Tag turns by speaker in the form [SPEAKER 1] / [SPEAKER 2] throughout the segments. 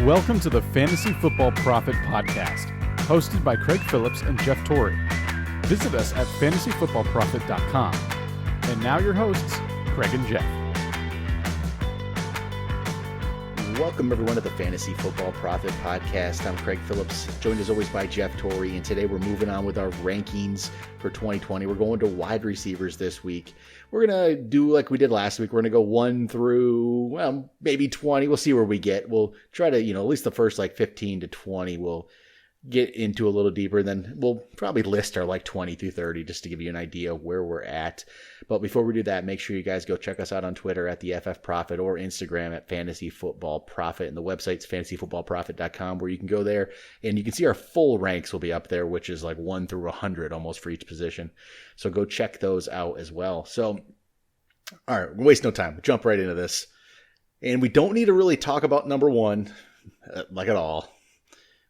[SPEAKER 1] Welcome to the Fantasy Football Prophet Podcast, hosted by Craig Phillips and Jeff Torrey. Visit us at fantasyfootballprophet.com. And now your hosts, Craig and Jeff.
[SPEAKER 2] Welcome everyone to the Fantasy Football Prophet Podcast. I'm Craig Phillips, joined as always by Jeff Torrey, and today we're moving on with our rankings for 2020. We're going to wide receivers this week. We're going to do like we did last week. We're going to go 1 through, well, maybe 20. We'll see where we get. We'll try to, at least the first 15 to 20 we'll get into a little deeper. Then we'll probably list our 20 through 30 just to give you an idea of where we're at. But before we do that, make sure you guys go check us out on Twitter at the FF Prophet or Instagram at Fantasy Football Prophet. And the website's fantasyfootballprophet.com, where you can go there and you can see our full ranks will be up there, which is 1 through 100 almost for each position. So go check those out as well. So, all right, we'll waste no time. We'll jump right into this. And we don't need to really talk about number one, at all.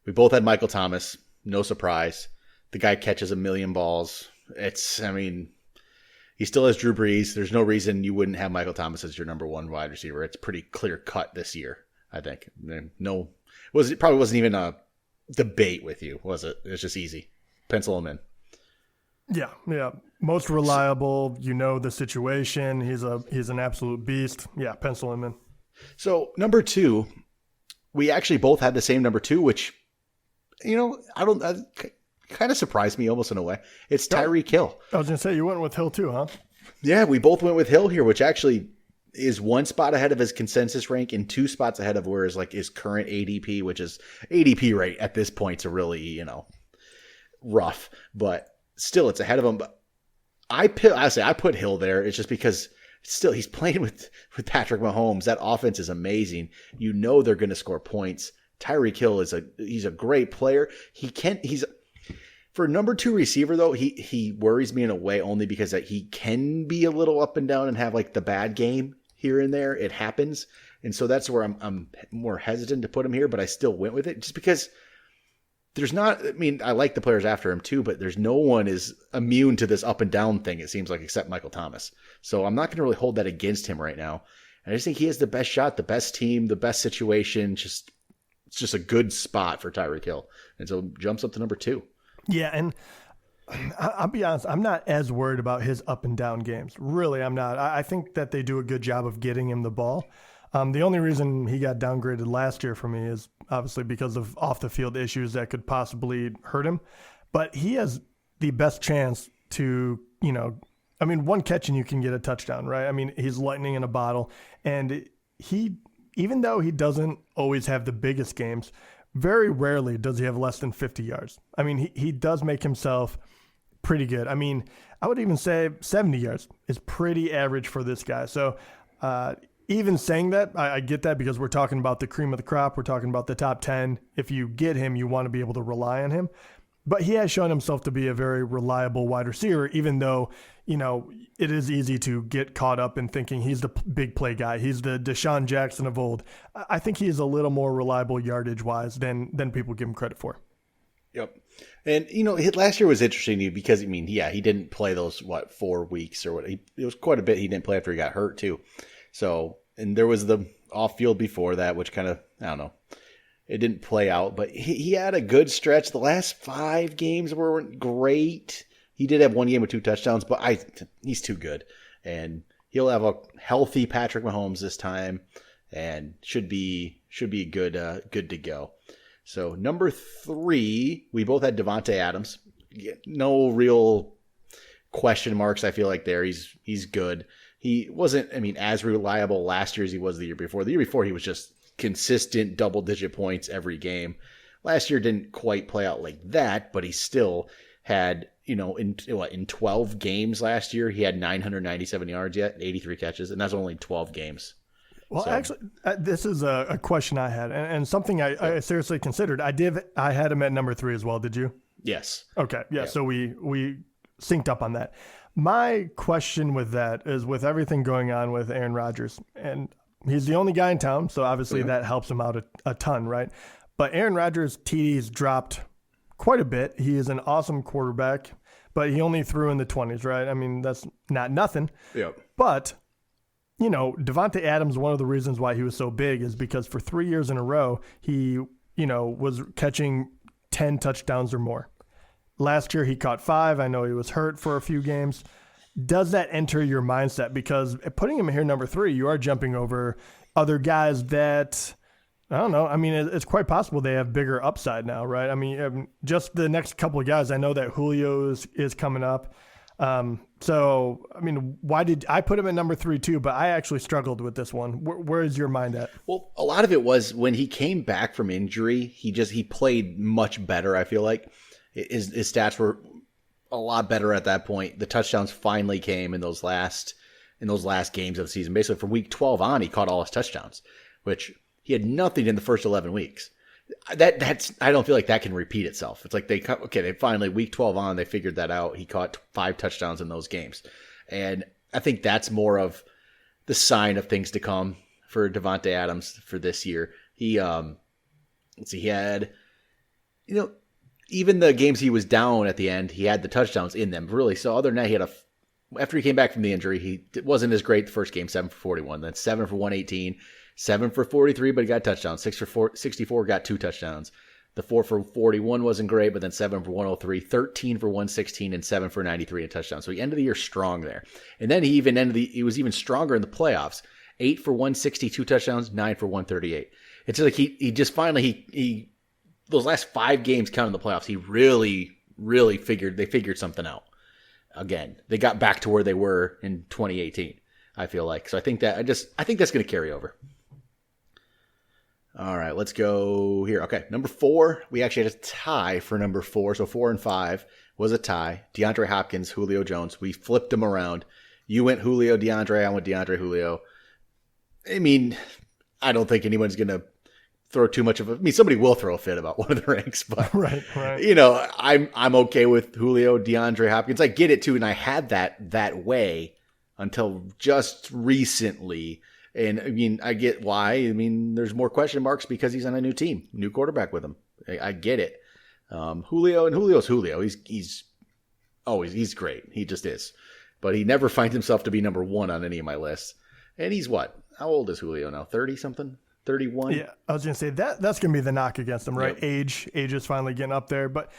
[SPEAKER 2] We both had Michael Thomas. No surprise. The guy catches a million balls. He still has Drew Brees. There's no reason you wouldn't have Michael Thomas as your number one wide receiver. It's pretty clear cut this year, I think. It probably wasn't even a debate with you, was it? It was just easy. Pencil him in.
[SPEAKER 3] Yeah. Most reliable. The situation. He's an absolute beast. Yeah, pencil him in.
[SPEAKER 2] So number two, we actually both had the same number two, which, kind of surprised me almost in a way. It's Tyreek Hill.
[SPEAKER 3] I was going to say, you went with Hill too, huh?
[SPEAKER 2] Yeah, we both went with Hill here, which actually is 1 spot ahead of his consensus rank and 2 spots ahead of where his current ADP, which is ADP rate at this point to really, rough, but still it's ahead of him. But I put Hill there. It's just because still he's playing with Patrick Mahomes. That offense is amazing. They're going to score points. Tyreek Hill he's a great player. For a number 2 receiver, though, he worries me in a way only because he can be a little up and down and have the bad game here and there. It happens. And so that's where I'm more hesitant to put him here, but I still went with it just because I like the players after him too, but there's no one is immune to this up and down thing, it seems like, except Michael Thomas. So I'm not going to really hold that against him right now. And I just think he has the best shot, the best team, the best situation. It's just a good spot for Tyreek Hill. And so jumps up to number 2.
[SPEAKER 3] Yeah, and I'll be honest, I'm not as worried about his up and down games. Really, I'm not. I think that they do a good job of getting him the ball. The only reason he got downgraded last year for me is obviously because of off-the-field issues that could possibly hurt him. But he has the best chance to, one catch and you can get a touchdown, right? He's lightning in a bottle. And even though he doesn't always have the biggest games, very rarely does he have less than 50 yards. He does make himself pretty good. I would even say 70 yards is pretty average for this guy. So even saying that, I get that because we're talking about the cream of the crop. We're talking about the top 10. If you get him, you want to be able to rely on him. But he has shown himself to be a very reliable wide receiver, even though, it is easy to get caught up in thinking he's the big play guy. He's the Deshaun Jackson of old. I think he's a little more reliable yardage-wise than people give him credit for.
[SPEAKER 2] Yep. And, last year was interesting to you because, he didn't play those, 4 weeks or what. It was quite a bit he didn't play after he got hurt, too. So, and there was the off-field before that, which kind of, I don't know, it didn't play out. But he had a good stretch. The last 5 games weren't great. He did have 1 game with 2 touchdowns, but he's too good. And he'll have a healthy Patrick Mahomes this time and should be good to go. So number 3, we both had Davante Adams. No real question marks, I feel like there. He's good. He wasn't, as reliable last year as he was the year before. The year before, he was just consistent double-digit points every game. Last year didn't quite play out like that, but he still had, in 12 games last year, he had 997 yards yet, 83 catches, and that's only 12 games.
[SPEAKER 3] Well, so. Actually, this is a question I had, and something I seriously considered. I had him at number 3 as well. Did you?
[SPEAKER 2] Yes.
[SPEAKER 3] Okay. Yeah. So we synced up on that. My question with that is, with everything going on with Aaron Rodgers, and he's the only guy in town, so obviously that helps him out a ton, right? But Aaron Rodgers' TDs dropped quite a bit. He is an awesome quarterback, but he only threw in the 20s, right? That's not nothing.
[SPEAKER 2] Yep.
[SPEAKER 3] But Davante Adams, one of the reasons why he was so big is because for 3 years in a row, he, was catching 10 touchdowns or more. Last year, he caught 5. I know he was hurt for a few games. Does that enter your mindset? Because putting him here number 3, you are jumping over other guys that, I don't know. I mean, it's quite possible they have bigger upside now, right? I mean, just the next couple of guys. I know that Julio is coming up. So, I mean, why did I put him at number 3 too? But I actually struggled with this one. Where is your mind at?
[SPEAKER 2] Well, a lot of it was when he came back from injury, he played much better. I feel like his stats were a lot better at that point. The touchdowns finally came in those last games of the season. Basically, from week 12 on, he caught all his touchdowns, which he had nothing in the first 11 weeks. I don't feel like that can repeat itself. It's like they finally week 12 on, they figured that out. He caught 5 touchdowns in those games. And I think that's more of the sign of things to come for Davante Adams for this year. He had, even the games he was down at the end, he had the touchdowns in them, really. So other than that, after he came back from the injury, he wasn't as great the first game, 7 for 41, then 7 for 118, 7 for 43, but he got touchdowns. 6 for 64, got 2 touchdowns. The 4 for 41 wasn't great, but then 7 for 103, 13 for 116, and 7 for 93 and touchdowns. So he ended the year strong there. And then he was even stronger in the playoffs. 8 for 160, 2 touchdowns, 9 for 138. It's like he just finally, those last 5 games counting the playoffs, he really, really figured something out. Again, they got back to where they were in 2018, I feel like. So I think that's going to carry over. All right, let's go here. Okay, number 4, we actually had a tie for number 4. So 4 and 5 was a tie. DeAndre Hopkins, Julio Jones. We flipped them around. You went Julio, DeAndre. I went DeAndre, Julio. I mean, I don't think anyone's going to throw too much of somebody will throw a fit about one of the ranks, but
[SPEAKER 3] right.
[SPEAKER 2] I'm okay with Julio, DeAndre Hopkins. I get it too, and I had that way until just recently. And I mean, I get why. I mean, there's more question marks because he's on a new team, new quarterback with him. I get it. Julio's Julio. He's great. He just is. But he never finds himself to be number 1 on any of my lists. And he's what? How old is Julio now? 30 something? 31?
[SPEAKER 3] Yeah, I was going to say that's going to be the knock against him, right?
[SPEAKER 2] Yep.
[SPEAKER 3] Age is finally getting up there. But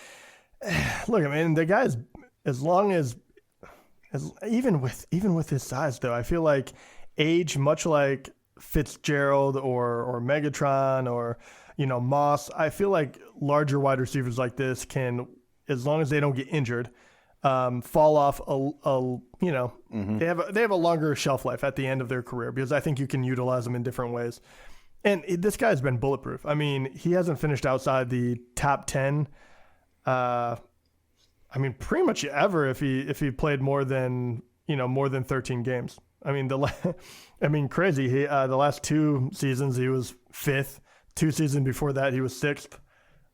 [SPEAKER 3] look, I mean, the guy's even with his size, though, I feel like age, much like Fitzgerald or Megatron or Moss, I feel like larger wide receivers like this can, as long as they don't get injured, fall off
[SPEAKER 2] Mm-hmm.
[SPEAKER 3] they have a longer shelf life at the end of their career because I think you can utilize them in different ways. And this guy's been bulletproof. I mean, he hasn't finished outside the top 10. Pretty much ever if he played more than 13 games. I mean, crazy. He the last 2 seasons he was 5th. 2 seasons before that he was 6th.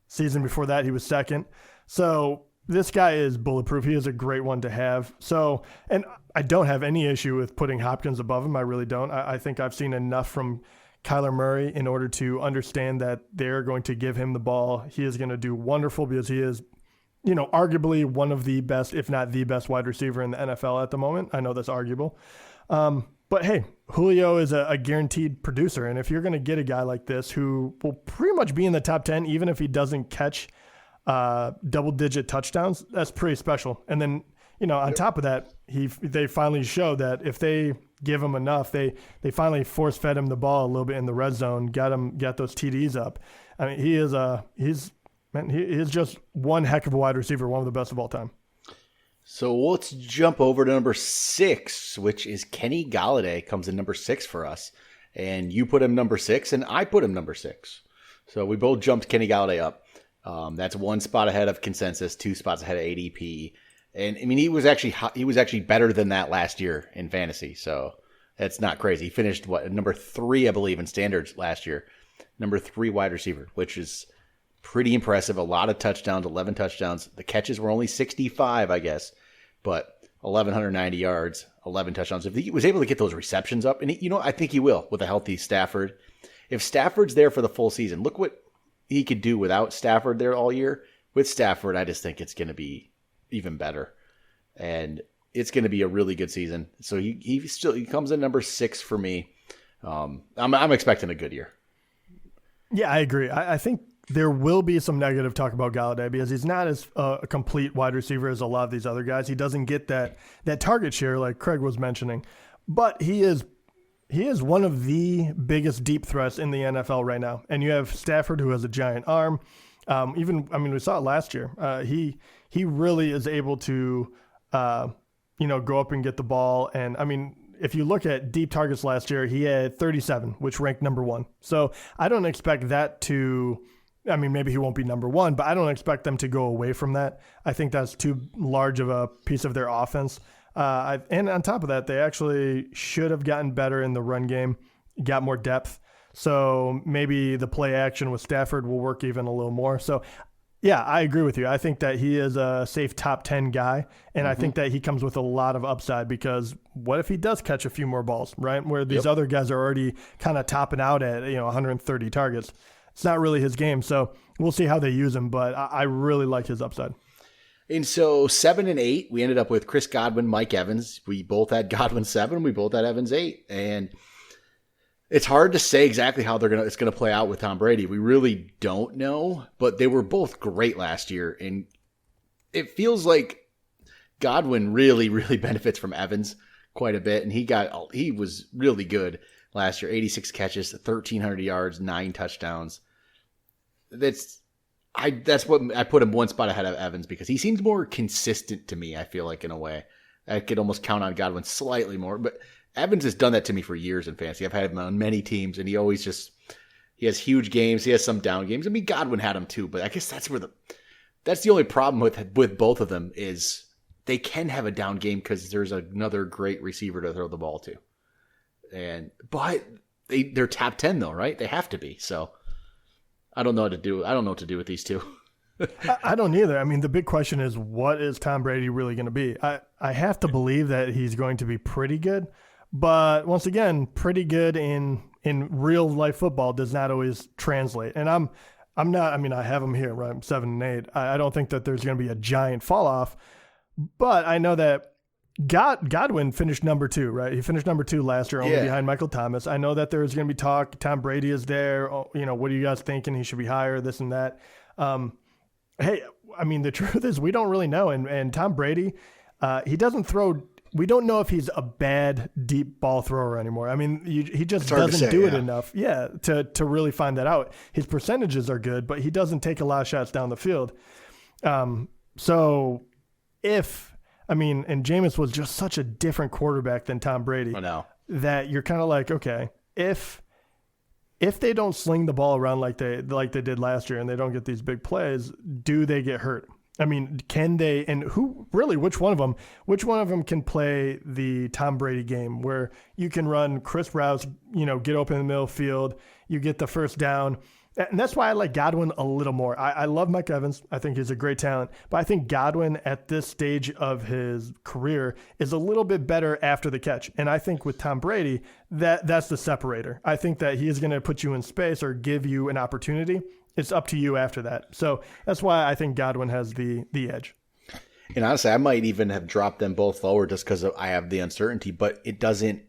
[SPEAKER 3] Season before that he was 2nd. So this guy is bulletproof. He is a great one to have. So, and I don't have any issue with putting Hopkins above him. I really don't. I think I've seen enough from Cuyler Murray in order to understand that they're going to give him the ball. He is going to do wonderful because he is, arguably one of the best, if not the best wide receiver in the NFL at the moment. I know that's arguable. But hey, Julio is a guaranteed producer. And if you're going to get a guy like this who will pretty much be in the top 10, even if he doesn't catch double-digit touchdowns, that's pretty special. And then, on top of that, they finally show that if they give him enough, they finally force-fed him the ball a little bit in the red zone, got those TDs up. I mean, he is just one heck of a wide receiver, one of the best of all time.
[SPEAKER 2] So let's jump over to number 6, which is Kenny Golladay, comes in number 6 for us. And you put him number 6, and I put him number 6. So we both jumped Kenny Golladay up. That's 1 spot ahead of consensus, 2 spots ahead of ADP. And I mean, he was actually better than that last year in fantasy. So that's not crazy. He finished number 3, I believe, in standards last year. Number 3 wide receiver, which is pretty impressive. A lot of touchdowns, 11 touchdowns. The catches were only 65, I guess, but 1,190 yards, 11 touchdowns. If he was able to get those receptions up, and I think he will with a healthy Stafford. If Stafford's there for the full season, look what he could do without Stafford there all year. With Stafford, I just think it's going to be even better. And it's going to be a really good season. So he comes in number 6 for me. I'm expecting a good year.
[SPEAKER 3] Yeah, I agree. I think there will be some negative talk about Galladay because he's not as a complete wide receiver as a lot of these other guys. He doesn't get that target share like Craig was mentioning, but he is one of the biggest deep threats in the NFL right now. And you have Stafford, who has a giant arm. We saw it last year. He really is able to, go up and get the ball. And if you look at deep targets last year, he had 37, which ranked number 1. So I don't expect that to, maybe he won't be number 1, but I don't expect them to go away from that. I think that's too large of a piece of their offense. And on top of that, they actually should have gotten better in the run game, got more depth. So maybe the play action with Stafford will work even a little more. So yeah, I agree with you. I think that he is a safe top 10 guy, and I think that he comes with a lot of upside because what if he does catch a few more balls, right? Where these other guys are already kind of topping out at 130 targets. It's not really his game, so we'll see how they use him, but I really like his upside.
[SPEAKER 2] And so 7 and 8, we ended up with Chris Godwin, Mike Evans. We both had Godwin 7, we both had Evans 8, and it's hard to say exactly how it's going to play out with Tom Brady. We really don't know, but they were both great last year, and it feels like Godwin really, really benefits from Evans quite a bit, and he was really good last year. 86 catches, 1,300 yards, 9 touchdowns. That's what I put him one spot ahead of Evans because he seems more consistent to me. I feel like in a way I could almost count on Godwin slightly more, but Evans has done that to me for years in fantasy. I've had him on many teams, and he has huge games. He has some down games. Godwin had him too, but I guess that's the only problem with both of them is they can have a down game because there's another great receiver to throw the ball to. But they're top 10 though, right? They have to be. So I don't know what to do. I don't know what to do with these two.
[SPEAKER 3] I don't either. The big question is, what is Tom Brady really going to be? I have to believe that he's going to be pretty good. But once again, pretty good in real life football does not always translate. And I'm not, I have him here, right? I'm 7 and 8. I don't think that there's going to be a giant fall off, but I know that Godwin finished number 2, right? He finished number 2 last year, only behind Michael Thomas. I know that there's going to be talk. Tom Brady is there. What are you guys thinking? He should be higher, this and that. Hey, the truth is we don't really know. And Tom Brady, he doesn't throw. We don't know if he's a bad deep ball thrower anymore. He just doesn't do it enough. Yeah, to really find that out. His percentages are good, but he doesn't take a lot of shots down the field. And Jameis was just such a different quarterback than Tom Brady.
[SPEAKER 2] I know. That
[SPEAKER 3] you're kind of like, okay, if they don't sling the ball around like they did last year and they don't get these big plays, do they get hurt? Can they, and which one of them can play the Tom Brady game where you can run crisp routes, get open in the middle field, you get the first down. And that's why I like Godwin a little more. I love Mike Evans. I think he's a great talent. But I think Godwin at this stage of his career is a little bit better after the catch. And I think with Tom Brady, that's the separator. I think that he is going to put you in space or give you an opportunity. It's up to you after that. So that's why I think Godwin has the edge.
[SPEAKER 2] And honestly, I might even have dropped them both lower just because I have the uncertainty. But it doesn't.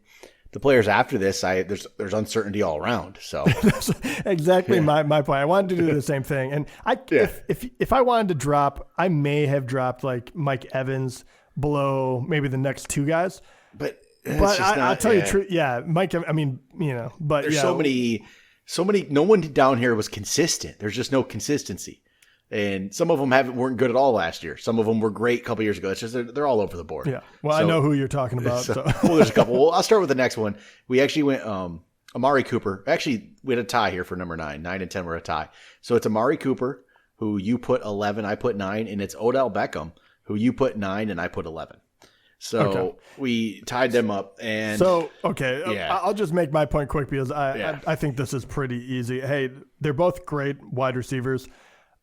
[SPEAKER 2] The players after this, there's uncertainty all around. So
[SPEAKER 3] that's exactly my point. I wanted to do the same thing, and if I wanted to drop, I may have dropped like Mike Evans below maybe the next 2 guys.
[SPEAKER 2] But
[SPEAKER 3] I'll tell you the truth. Yeah, Mike. But
[SPEAKER 2] there's so many. No one down here was consistent. There's just no consistency. And some of them weren't good at all last year. Some of them were great a couple years ago. It's just they're all over the board.
[SPEAKER 3] Yeah. Well, I know who you're talking about.
[SPEAKER 2] Well, there's a couple. Well, I'll start with the next one. We actually went Amari Cooper. Actually, we had a tie here for number 9. 9 and 10 were a tie. So it's Amari Cooper, who you put 11, I put 9, and it's Odell Beckham, who you put 9 and I put 11. So we tied them up. And
[SPEAKER 3] I'll just make my point quick because I think this is pretty easy. Hey, they're both great wide receivers.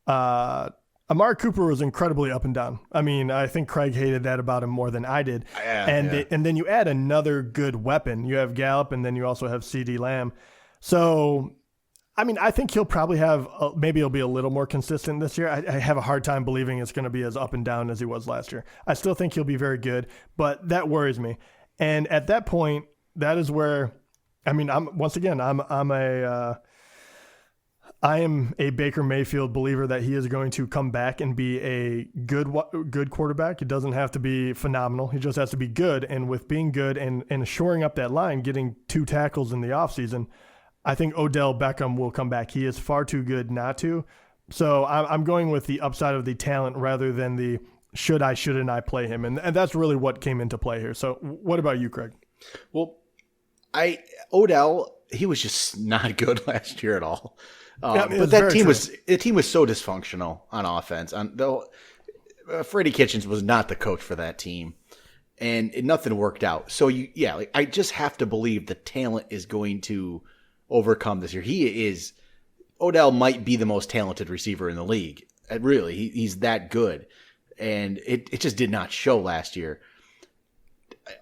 [SPEAKER 3] Amari Cooper was incredibly up and down. I think Craig hated that about him more than I did. And then you add another good weapon. You have Gallup, and then you also have CeeDee Lamb. So I mean, I think he'll probably have, maybe he'll be a little more consistent this year. I have a hard time believing it's going to be as up and down as he was last year. I still think he'll be very good, but that worries me. And at that point, that is where, I mean, I am a Baker Mayfield believer that he is going to come back and be a good quarterback. It doesn't have to be phenomenal. He just has to be good. And with being good and shoring up that line, getting 2 tackles in the offseason, I think Odell Beckham will come back. He is far too good not to. So I'm going with the upside of the talent rather than the shouldn't I play him? And that's really what came into play here. So what about you, Craig?
[SPEAKER 2] Well, Odell, he was just not good last year at all. But that team was so dysfunctional on offense. Freddie Kitchens was not the coach for that team, and nothing worked out. So I just have to believe the talent is going to overcome this year. Odell might be the most talented receiver in the league. Really, he's that good, and it just did not show last year.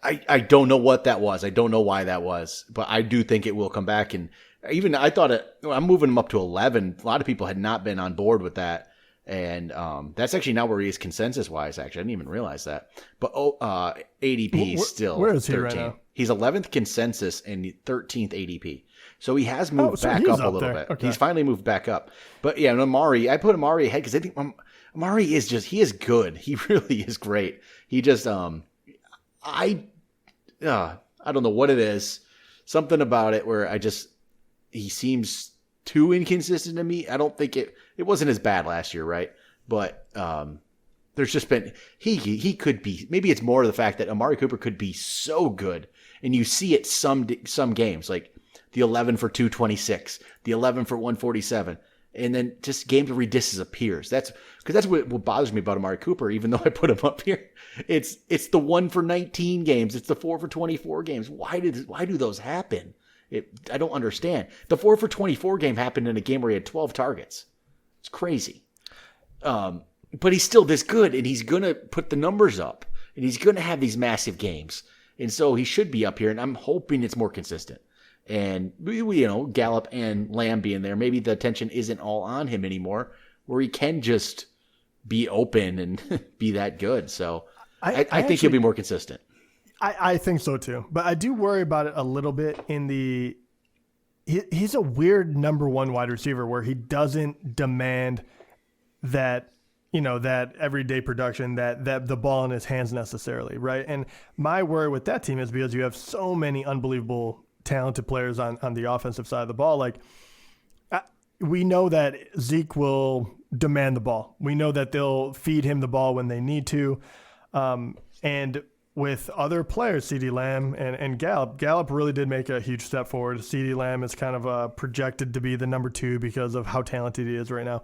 [SPEAKER 2] I don't know what that was. I don't know why that was, but I do think it will come back. And even I thought I'm moving him up to 11. A lot of people had not been on board with that. And that's actually not where he is consensus wise. Actually, I didn't even realize that. But ADP is still
[SPEAKER 3] where is he
[SPEAKER 2] 13.
[SPEAKER 3] right now?
[SPEAKER 2] He's 11th consensus and 13th ADP. So he has moved back up a little bit. Okay. He's finally moved back up. But yeah, Amari, I put Amari ahead because I think Amari he is good. He really is great. He just I don't know what it is. Something about it where he seems too inconsistent to me. I don't think it wasn't as bad last year, right? But there's just been he could be, maybe it's more of the fact that Amari Cooper could be so good, and you see it some games, like the 11 for 226, the 11 for 147, and then just games where he disappears. That's what bothers me about Amari Cooper, even though I put him up here. It's the 1 for 19 games, it's the 4 for 24 games. Why do those happen? I don't understand. The 4 for 24 game happened in a game where he had 12 targets. It's crazy. But he's still this good, and he's going to put the numbers up, and he's going to have these massive games. And so he should be up here, and I'm hoping it's more consistent. And, Gallup and Lamb being there, maybe the attention isn't all on him anymore, where he can just be open and be that good. So I think he'll be more consistent.
[SPEAKER 3] I think so too, but I do worry about it a little bit he's a weird number 1 wide receiver where he doesn't demand that, that everyday production, that the ball in his hands necessarily. Right. And my worry with that team is because you have so many unbelievable talented players on the offensive side of the ball. Like we know that Zeke will demand the ball. We know that they'll feed him the ball when they need to. And with other players, CeeDee Lamb and Gallup really did make a huge step forward. CeeDee Lamb is kind of projected to be the number 2 because of how talented he is right now.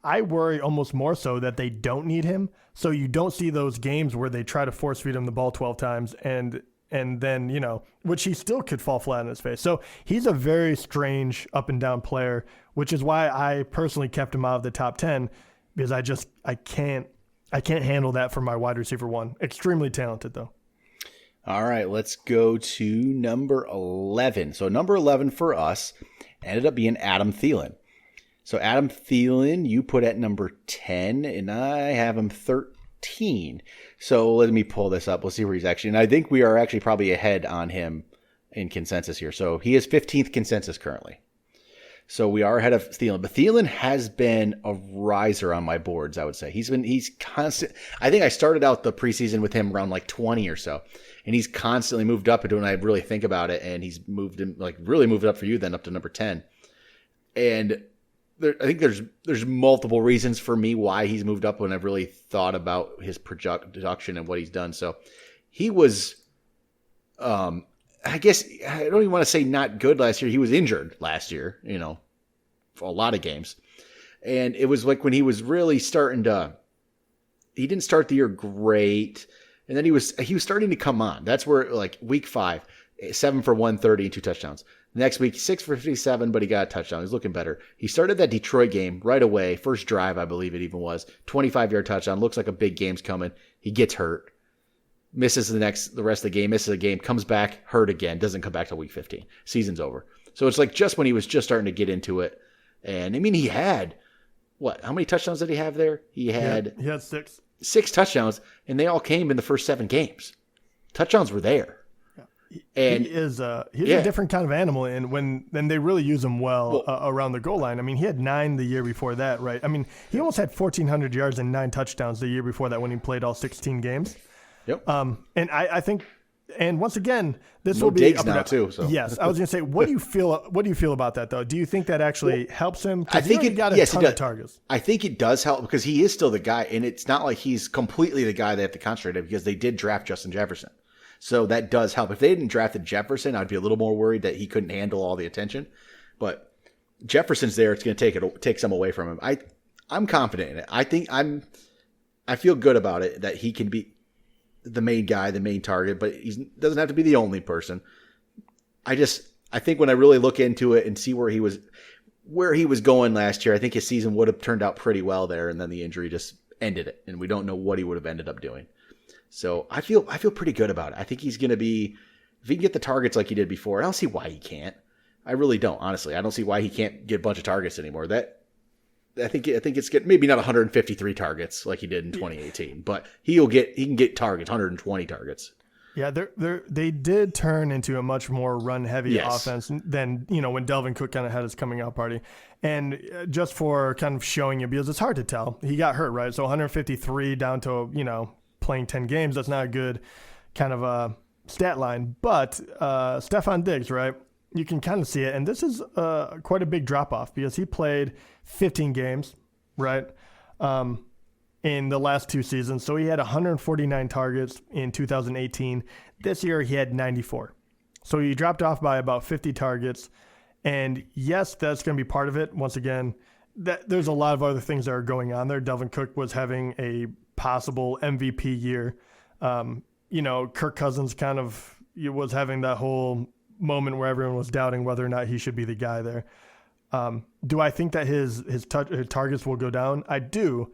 [SPEAKER 3] I worry almost more so that they don't need him. So you don't see those games where they try to force feed him the ball 12 times and then, which he still could fall flat on his face. So he's a very strange up and down player, which is why I personally kept him out of the top 10 because I can't handle that for my wide receiver 1. Extremely talented, though.
[SPEAKER 2] All right, let's go to number 11. So number 11 for us ended up being Adam Thielen. So Adam Thielen, you put at number 10, and I have him 13. So let me pull this up. We'll see where he's actually. And I think we are actually probably ahead on him in consensus here. So he is 15th consensus currently. So we are ahead of Thielen, but Thielen has been a riser on my boards, I would say. He's constant. I think I started out the preseason with him around like 20 or so, and he's constantly moved up. And when I really think about it, and he's moved him, like really moved up for you then up to number 10. And I think there's multiple reasons for me why he's moved up when I've really thought about his production and what he's done. So he was, I guess I don't even want to say not good last year. He was injured last year, for a lot of games. And it was like when he was really he didn't start the year great. And then he was starting to come on. That's where like week 5, 7 for 130 and 2 touchdowns. Next week, 6 for 57, but he got a touchdown. He's looking better. He started that Detroit game right away. First drive, I believe it even was. 25-yard touchdown. Looks like a big game's coming. He gets hurt. Misses the rest of the game. Misses a game. Comes back. Hurt again. Doesn't come back till week 15. Season's over. So it's like just when he was just starting to get into it. And I mean, he had how many touchdowns did he have there? He had
[SPEAKER 3] 6.
[SPEAKER 2] 6 touchdowns, and they all came in the first 7 games. Touchdowns were there. And
[SPEAKER 3] he's a different kind of animal, and then they really use him well around the goal line. I mean, he had 9 the year before that, right? I mean, he almost had 1,400 yards and 9 touchdowns the year before that when he played all 16 games.
[SPEAKER 2] Yep.
[SPEAKER 3] And I think, and once again, this will be
[SPEAKER 2] Diggs now too. So
[SPEAKER 3] yes, I was going to say, what do you feel about that though? Do you think that actually helps him?
[SPEAKER 2] I think
[SPEAKER 3] he got a ton of targets.
[SPEAKER 2] I think it does help because he is still the guy, and it's not like he's completely the guy they have to concentrate on because they did draft Justin Jefferson. So that does help. If they hadn't drafted Jefferson, I'd be a little more worried that he couldn't handle all the attention. But Jefferson's there; it's going to take some away from him. I'm confident in it. I feel good about it that he can be the main guy, the main target, but he doesn't have to be the only person. I think when I really look into it and see where he was going last year, I think his season would have turned out pretty well there, and then the injury just ended it, and we don't know what he would have ended up doing. So I feel pretty good about it. I think he's going to be, if he can get the targets like he did before, I don't see why he can't. I really don't, honestly. I don't see why he can't get a bunch of targets anymore. I think it's maybe not 153 targets like he did in 2018, but he can get targets, 120 targets.
[SPEAKER 3] Yeah, they did turn into a much more run-heavy offense than, when Devin Cooke kind of had his coming-out party. And just for kind of showing you, because it's hard to tell, he got hurt, right? So 153 down to, playing 10 games, that's not a good kind of a stat line. But Stefon Diggs, right? You can kind of see it. And this is quite a big drop-off because he played 15 games, right, in the last 2 seasons. So he had 149 targets in 2018. This year he had 94. So he dropped off by about 50 targets. And yes, that's going to be part of it. Once again, there's a lot of other things that are going on there. Devin Cooke was having a possible MVP year. Kirk Cousins kind of was having that whole moment where everyone was doubting whether or not he should be the guy there. Do I think that his targets will go down? I do,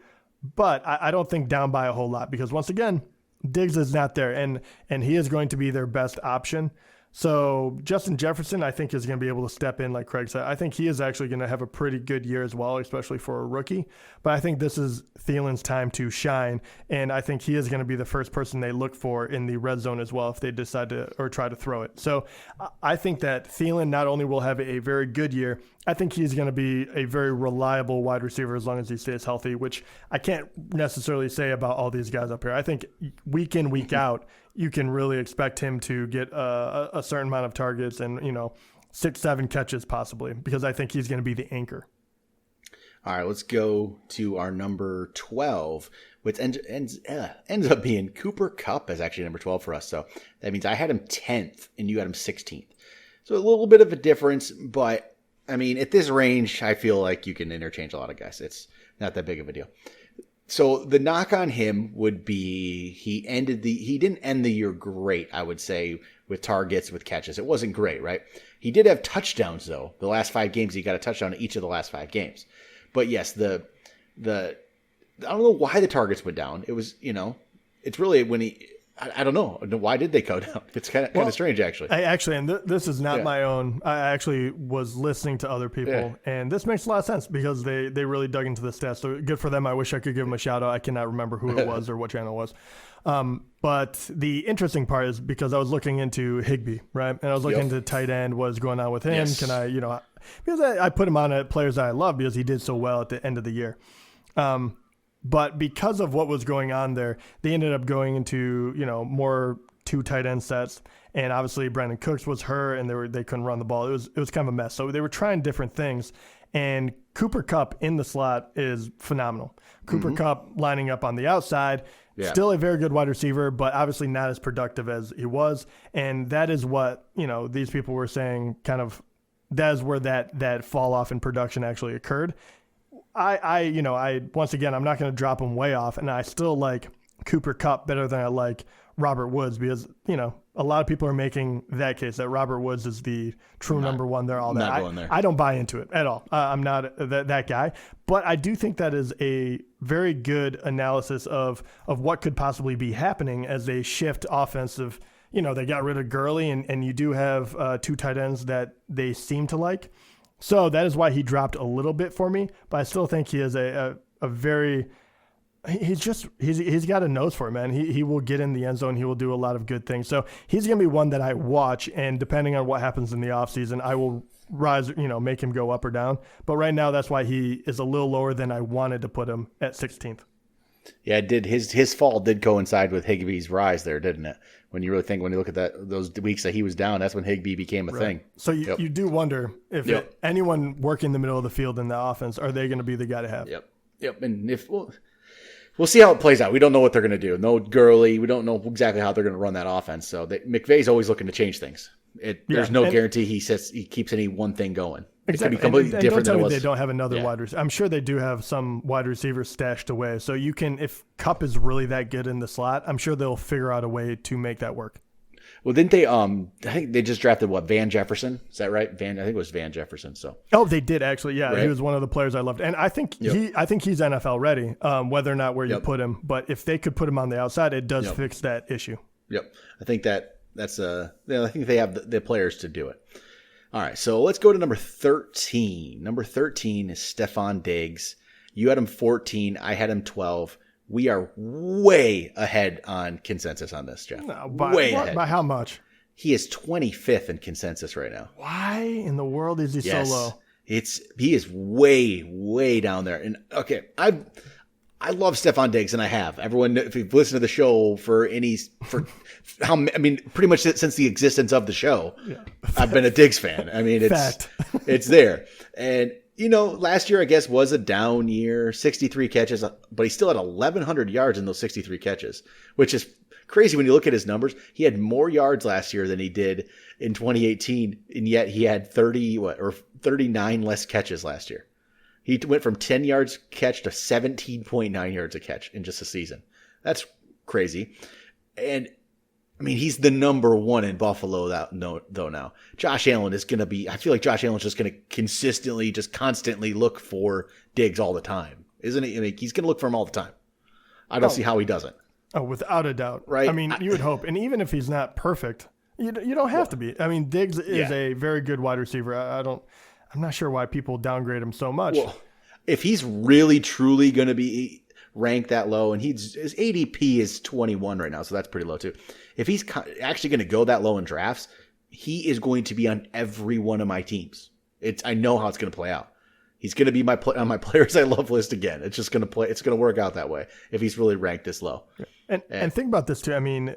[SPEAKER 3] but I don't think down by a whole lot because once again, Diggs is not there, and he is going to be their best option. So Justin Jefferson, I think, is going to be able to step in, like Craig said. I think he is actually going to have a pretty good year as well, especially for a rookie. But I think this is Thielen's time to shine, and I think he is going to be the first person they look for in the red zone as well if they decide to or try to throw it. So I think that Thielen not only will have a very good year, I think he's going to be a very reliable wide receiver as long as he stays healthy, which I can't necessarily say about all these guys up here. I think week in, week out, you can really expect him to get a certain amount of targets and, 6-7 catches possibly, because I think he's going to be the anchor.
[SPEAKER 2] All right, let's go to our number 12, which ends up being Cooper Kupp as actually number 12 for us. So that means I had him 10th and you had him 16th. So a little bit of a difference, but I mean, at this range, I feel like you can interchange a lot of guys. It's not that big of a deal. So the knock on him would be he didn't end the year great, I would say, with targets, with catches. It wasn't great, right? He did have touchdowns, though. The last 5 games, he got a touchdown in each of the last 5 games. But yes, I don't know why the targets went down. It was, it's really when I don't know. Why did they go down? It's kind of strange, actually.
[SPEAKER 3] This is not my own. I actually was listening to other people, and this makes a lot of sense because they really dug into the stats. So good for them. I wish I could give them a shout out. I cannot remember who it was or what channel it was. But the interesting part is because I was looking into Higbee, right? And I was looking into tight end, what's going on with him. Yes. Can I, because I put him on at players that I love because he did so well at the end of the year. But because of what was going on there, they ended up going into, more 2 tight end sets. And obviously Brandon Cooks was hurt and they couldn't run the ball. It was kind of a mess. So they were trying different things. And Cooper Kupp in the slot is phenomenal. Cooper Kupp lining up on the outside, still a very good wide receiver, but obviously not as productive as he was. And that is what, these people were saying kind of, that is where that fall off in production actually occurred. I once again, I'm not going to drop him way off, and I still like Cooper Kupp better than I like Robert Woods because, a lot of people are making that case that Robert Woods is the true number one there. All that. I don't buy into it at all. I'm not that guy, but I do think that is a very good analysis of what could possibly be happening as they shift offensive, they got rid of Gurley, and you do have 2 tight ends that they seem to like. So that is why he dropped a little bit for me, but I still think he is a very he's got a nose for it, man. He will get in the end zone. He will do a lot of good things. So he's going to be one that I watch, and depending on what happens in the offseason, I will make him go up or down. But right now, that's why he is a little lower than I wanted to put him at 16th.
[SPEAKER 2] Yeah, it did. His fall did coincide with Higbee's rise there, didn't it? When you look at those weeks that he was down, that's when Higbee became a thing.
[SPEAKER 3] So you do wonder if anyone working the middle of the field in the offense, are they going to be the guy to have?
[SPEAKER 2] Yep. And we'll see how it plays out. We don't know what they're going to do. No Gurley. We don't know exactly how they're going to run that offense. So McVay's always looking to change things. There's no guarantee he keeps any one thing going.
[SPEAKER 3] Exactly.
[SPEAKER 2] It could be completely different than it was.
[SPEAKER 3] They don't have another wide receiver. I'm sure they do have some wide receivers stashed away. So you can, if Kupp is really that good in the slot, I'm sure they'll figure out a way to make that work.
[SPEAKER 2] Well, didn't they? I think they just drafted Van Jefferson. Is that right? I think it was Van Jefferson. So.
[SPEAKER 3] Oh, they did actually. Yeah,
[SPEAKER 2] right? He
[SPEAKER 3] was one of the players I loved, and I think he's NFL ready. Whether or not where you put him, but if they could put him on the outside, it does fix that issue.
[SPEAKER 2] Yep, I think that's I think they have the players to do it. All right, so let's go to number 13. Number 13 is Stefon Diggs. You had him 14. I had him 12. We are way ahead on consensus on this, Jeff.
[SPEAKER 3] No,
[SPEAKER 2] way ahead.
[SPEAKER 3] By how much?
[SPEAKER 2] He is 25th in consensus right now.
[SPEAKER 3] Why in the world is he so low?
[SPEAKER 2] He is way, way down there. And okay, I love Stefon Diggs, and I have. Everyone, if you've listened to the show pretty much since the existence of the show, I've been a Diggs fan. I mean, it's there. And last year, I guess, was a down year, 63 catches, but he still had 1,100 yards in those 63 catches, which is crazy when you look at his numbers. He had more yards last year than he did in 2018, and yet he had 39 less catches last year. He went from 10 yards catch to 17.9 yards a catch in just a season. That's crazy. And I mean, he's the number one in Buffalo though now. Josh Allen is going to be – I feel like Josh Allen's just going to constantly look for Diggs all the time, isn't he? I mean, he's going to look for him all the time. I don't see how he doesn't.
[SPEAKER 3] Oh, without a doubt.
[SPEAKER 2] Right?
[SPEAKER 3] I mean, you would hope. And even if he's not perfect, you don't have to be. I mean, Diggs is a very good wide receiver. I'm not sure why people downgrade him so much.
[SPEAKER 2] Well, if he's really, truly going to be ranked that low, and his ADP is 21 right now, so that's pretty low too. If he's actually going to go that low in drafts, he is going to be on every one of my teams. I know how it's going to play out. He's going to be on my players I love list again. It's just going to play. It's going to work out that way if he's really ranked this low.
[SPEAKER 3] And think about this too. I mean,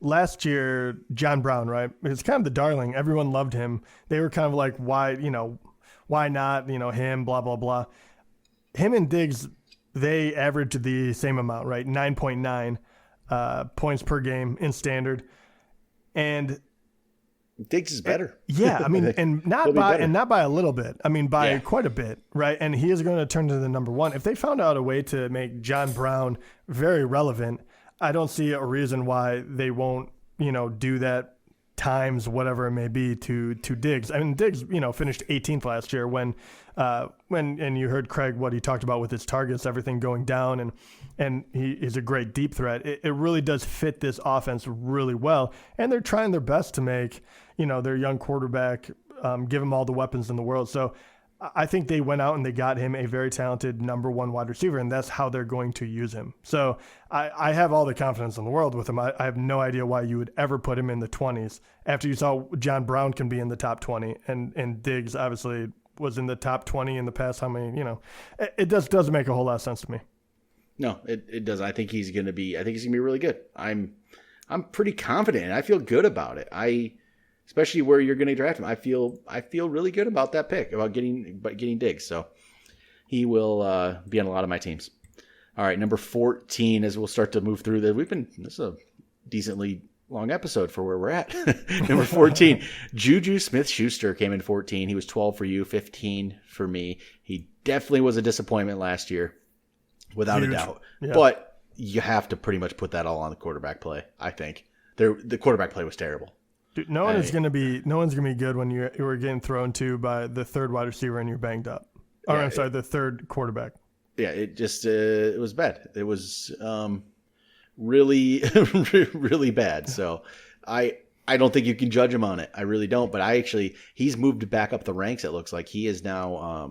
[SPEAKER 3] last year, John Brown, right? It's kind of the darling. Everyone loved him. They were kind of like, why not, him, blah, blah, blah. Him and Diggs, they averaged the same amount, right? 9.9 points per game in standard. And
[SPEAKER 2] Diggs is better.
[SPEAKER 3] Yeah, I mean, and not by a little bit. I mean, by quite a bit, right? And he is going to turn to the number one. If they found out a way to make John Brown very relevant, I don't see a reason why they won't, do that times whatever it may be to Diggs. I mean, Diggs, finished 18th last year when you heard Craig what he talked about with his targets, everything going down, and he is a great deep threat. It really does fit this offense really well, and they're trying their best to make their young quarterback give him all the weapons in the world. So I think they went out and they got him a very talented number one wide receiver, and that's how they're going to use him. So I have all the confidence in the world with him. I have no idea why you would ever put him in the 20s after you saw John Brown can be in the top 20, and Diggs obviously was in the top 20 in the past. How many, it doesn't make a whole lot of sense to me.
[SPEAKER 2] No, it doesn't. I think he's going to be really good. I'm pretty confident, and I feel good about it. Especially where you're going to draft him, I feel really good about that pick, about getting Diggs. So he will be on a lot of my teams. All right, number 14, as we'll start to move through this. This is a decently long episode for where we're at. Number 14, Juju Smith-Schuster came in 14. He was 12 for you, 15 for me. He definitely was a disappointment last year, without a doubt. Yeah. But you have to pretty much put that all on the quarterback play, I think. The quarterback play was terrible.
[SPEAKER 3] Dude, no one's gonna be good when you were getting thrown to by the third wide receiver and you're banged up. The third quarterback.
[SPEAKER 2] Yeah, it just it was bad. It was really really bad. So I don't think you can judge him on it. I really don't. But he's moved back up the ranks. It looks like he is now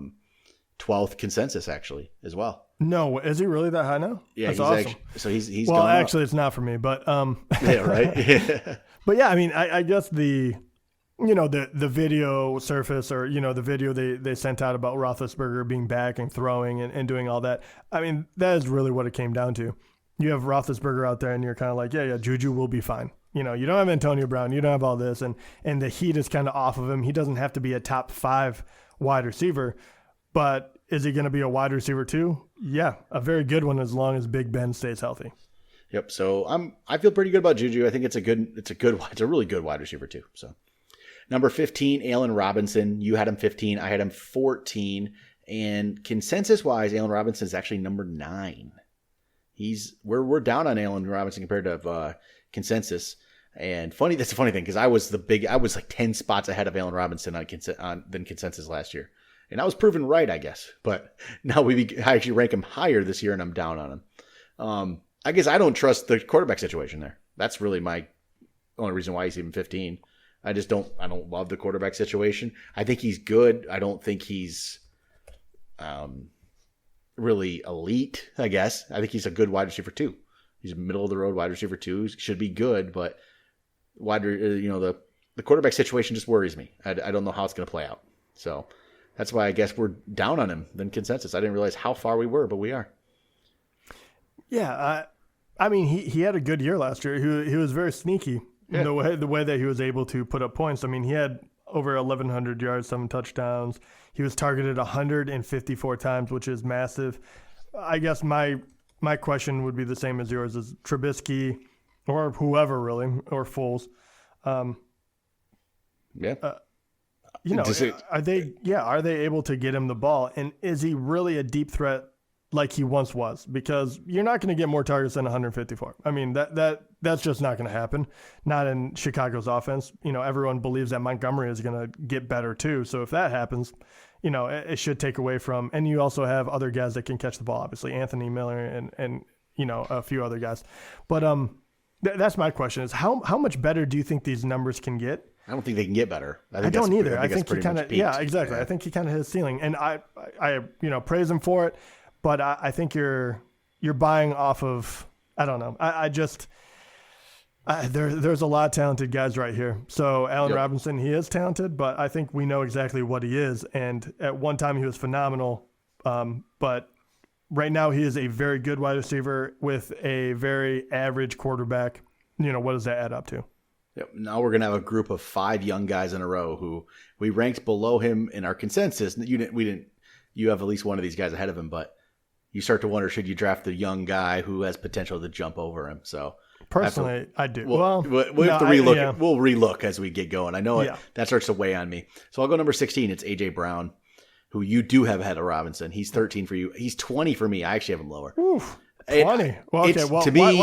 [SPEAKER 2] 12th consensus actually as well.
[SPEAKER 3] No, is he really that high now?
[SPEAKER 2] Yeah,
[SPEAKER 3] that's awesome.
[SPEAKER 2] He's
[SPEAKER 3] well,
[SPEAKER 2] gone
[SPEAKER 3] actually,
[SPEAKER 2] up.
[SPEAKER 3] it's not for me, but
[SPEAKER 2] yeah, right.
[SPEAKER 3] But yeah, I mean, I guess the video surface, or the video they sent out about Roethlisberger being back and throwing and doing all that. I mean, that is really what it came down to. You have Roethlisberger out there, and you're kind of like, yeah, Juju will be fine. You don't have Antonio Brown, you don't have all this, and the heat is kind of off of him. He doesn't have to be a top 5 wide receiver, but is he going to be a wide receiver too? Yeah, a very good one as long as Big Ben stays healthy.
[SPEAKER 2] Yep. So I feel pretty good about Juju. I think it's a really good wide receiver too. So number 15, Allen Robinson. You had him 15. I had him 14. And consensus wise, Allen Robinson is actually number 9. We're down on Allen Robinson compared to consensus. And that's a funny thing because I was like 10 spots ahead of Allen Robinson than consensus last year. And I was proven right, I guess. But now I actually rank him higher this year, and I'm down on him. I guess I don't trust the quarterback situation there. That's really my only reason why he's even 15. I don't love the quarterback situation. I think he's good. I don't think he's really elite, I guess. I think he's a good wide receiver 2. He's a middle of the road wide receiver 2. Should be good, but the quarterback situation just worries me. I don't know how it's going to play out. So that's why I guess we're down on him than consensus. I didn't realize how far we were, but we are.
[SPEAKER 3] Yeah, I mean, he had a good year last year. He was very sneaky in the way that he was able to put up points. I mean, he had over 1,100 yards, 7 touchdowns. He was targeted 154 times, which is massive. I guess my question would be the same as yours: is Trubisky or whoever really, or Foles? Are they able to get him the ball? And is he really a deep threat like he once was? Because you're not going to get more targets than 154. I mean, that's just not going to happen. Not in Chicago's offense. Everyone believes that Montgomery is going to get better too. So if that happens, it should take away from. And you also have other guys that can catch the ball. Obviously, Anthony Miller and a few other guys. But that's my question: is how much better do you think these numbers can get?
[SPEAKER 2] I don't think they can get better.
[SPEAKER 3] I don't either. I think he kind of, exactly.
[SPEAKER 2] Yeah.
[SPEAKER 3] I think he kind of hit his ceiling, and I praise him for it. But I think you're buying off of, I don't know. There's a lot of talented guys right here. So Allen Robinson, he is talented, but I think we know exactly what he is. And at one time he was phenomenal. But right now he is a very good wide receiver with a very average quarterback. What does that add up to?
[SPEAKER 2] Yep. Now we're going to have a group of 5 young guys in a row who we ranked below him in our consensus. You have at least one of these guys ahead of him, but you start to wonder, should you draft the young guy who has potential to jump over him? So
[SPEAKER 3] personally, I do.
[SPEAKER 2] We'll have to relook. We'll relook as we get going. I know that starts to weigh on me. So I'll go number 16. It's AJ Brown, who you do have ahead of Robinson. He's 13 for you. He's 20 for me. I actually have him lower.
[SPEAKER 3] Oof. 20. Why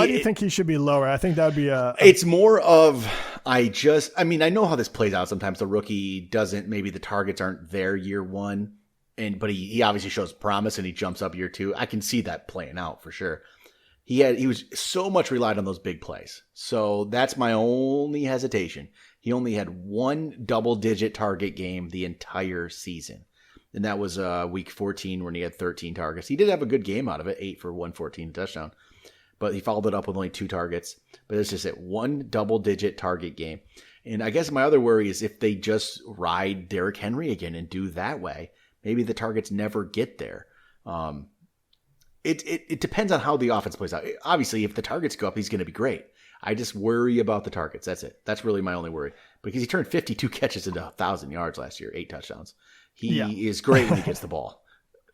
[SPEAKER 3] do you think he should be lower? I think that would be
[SPEAKER 2] It's more of, I know how this plays out. Sometimes the rookie maybe the targets aren't there year one, but he obviously shows promise and he jumps up year 2. I can see that playing out for sure. He was so much relied on those big plays. So that's my only hesitation. He only had 1 double-digit target game the entire season. And that was week 14 when he had 13 targets. He did have a good game out of it, 8 for 114 touchdown. But he followed it up with only 2 targets. But it's just 1 double-digit target game. And I guess my other worry is if they just ride Derrick Henry again and do that way, maybe the targets never get there. It depends on how the offense plays out. Obviously, if the targets go up, he's going to be great. I just worry about the targets. That's it. That's really my only worry. Because he turned 52 catches into 1,000 yards last year, 8 touchdowns. He is great when he gets the ball.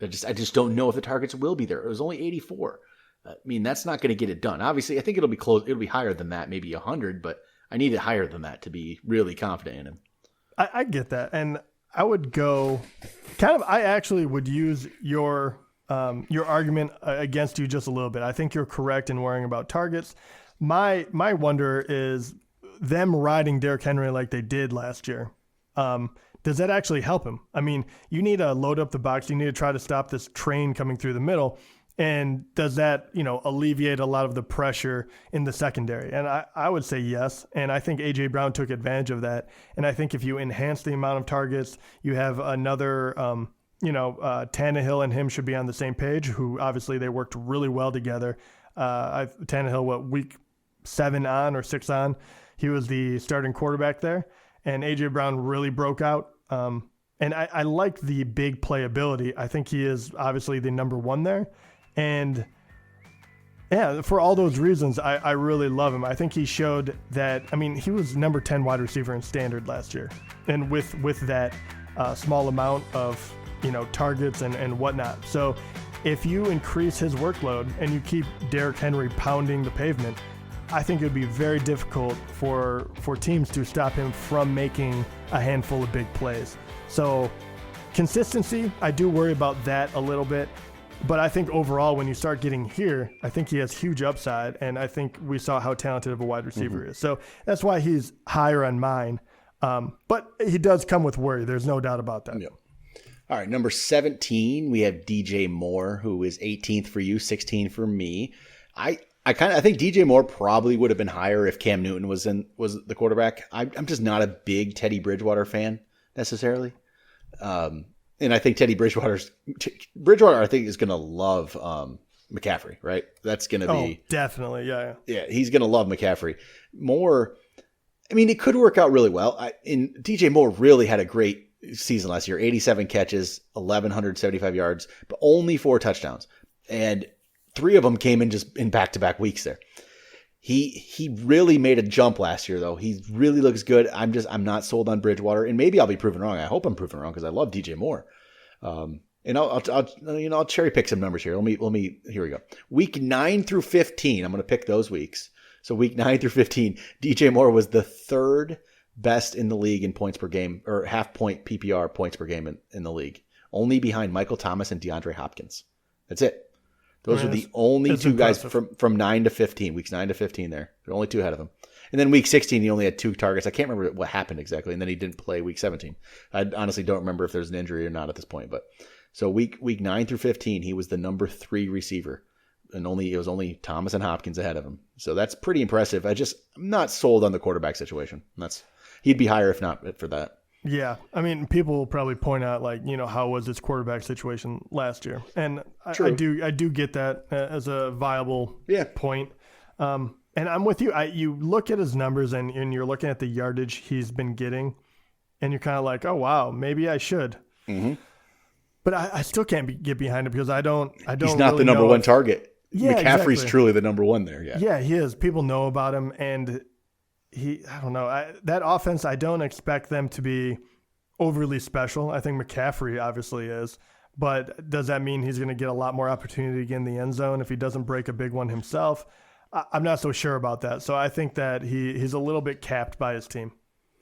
[SPEAKER 2] I just don't know if the targets will be there. It was only 84. I mean, that's not going to get it done. Obviously, I think it'll be close. It'll be higher than that, maybe 100, but I need it higher than that to be really confident in him.
[SPEAKER 3] I get that. And I would go I actually would use your argument against you just a little bit. I think you're correct in worrying about targets. My wonder is them riding Derrick Henry like they did last year. Does that actually help him? I mean, you need to load up the box. You need to try to stop this train coming through the middle. And does that, alleviate a lot of the pressure in the secondary? And I would say yes. And I think A.J. Brown took advantage of that. And I think if you enhance the amount of targets, you have another, Tannehill and him should be on the same page, who obviously they worked really well together. Tannehill, week 7 on or 6 on, he was the starting quarterback there. And A.J. Brown really broke out. And I like the big playability. I think he is obviously the number one there. And yeah, for all those reasons, I really love him. I think he showed that, he was number 10 wide receiver in standard last year. And with that small amount of, targets and whatnot. So if you increase his workload and you keep Derrick Henry pounding the pavement, I think it would be very difficult for teams to stop him from making a handful of big plays. So consistency, I do worry about that a little bit. But I think overall, when you start getting here, I think he has huge upside, and I think we saw how talented of a wide receiver is. So that's why he's higher on mine. But he does come with worry. There's no doubt about that.
[SPEAKER 2] Yeah. All right, number 17, we have DJ Moore, who is 18th for you, 16 for me. I think DJ Moore probably would have been higher if Cam Newton was the quarterback. I'm just not a big Teddy Bridgewater fan necessarily. And I think Bridgewater, I think, is going to love McCaffrey, right? That's going to be...
[SPEAKER 3] Oh, definitely, yeah.
[SPEAKER 2] Yeah, he's going to love McCaffrey. Moore, it could work out really well. DJ Moore really had a great season last year. 87 catches, 1,175 yards, but only 4 touchdowns. And 3 of them came in back-to-back weeks there. He really made a jump last year, though. He really looks good. I'm not sold on Bridgewater, and maybe I'll be proven wrong. I hope I'm proven wrong because I love DJ Moore. And I'll cherry pick some numbers here. Let me. Here we go. Week 9 through 15. I'm going to pick those weeks. So week 9 through 15, DJ Moore was the 3rd best in the league in points per game, or half point PPR points per game in the league, only behind Michael Thomas and DeAndre Hopkins. That's it. Those are the only 2 guys from 9 to 15, weeks 9 to 15 there. There are only 2 ahead of him. And then week 16, he only had 2 targets. I can't remember what happened exactly. And then he didn't play week 17. I honestly don't remember if there's an injury or not at this point. But so week 9 through 15, he was the number 3 receiver. And it was only Thomas and Hopkins ahead of him. So that's pretty impressive. I'm not sold on the quarterback situation. He'd be higher if not for that.
[SPEAKER 3] Yeah. People will probably point out, how was his quarterback situation last year? And I do get that as a viable point. And I'm with you. You look at his numbers and you're looking at the yardage he's been getting, and you're kind of like, oh, wow, maybe I should. Mm-hmm. But I still can't get behind him because I don't. He's not
[SPEAKER 2] really the number one target.
[SPEAKER 3] Yeah,
[SPEAKER 2] McCaffrey's
[SPEAKER 3] exactly.
[SPEAKER 2] Truly the number one there.
[SPEAKER 3] Yeah, he is. People know about him, and I don't know. That offense, I don't expect them to be overly special. I think McCaffrey obviously is. But does that mean he's going to get a lot more opportunity to get in the end zone if he doesn't break a big one himself? I'm not so sure about that. So I think that he's a little bit capped by his team.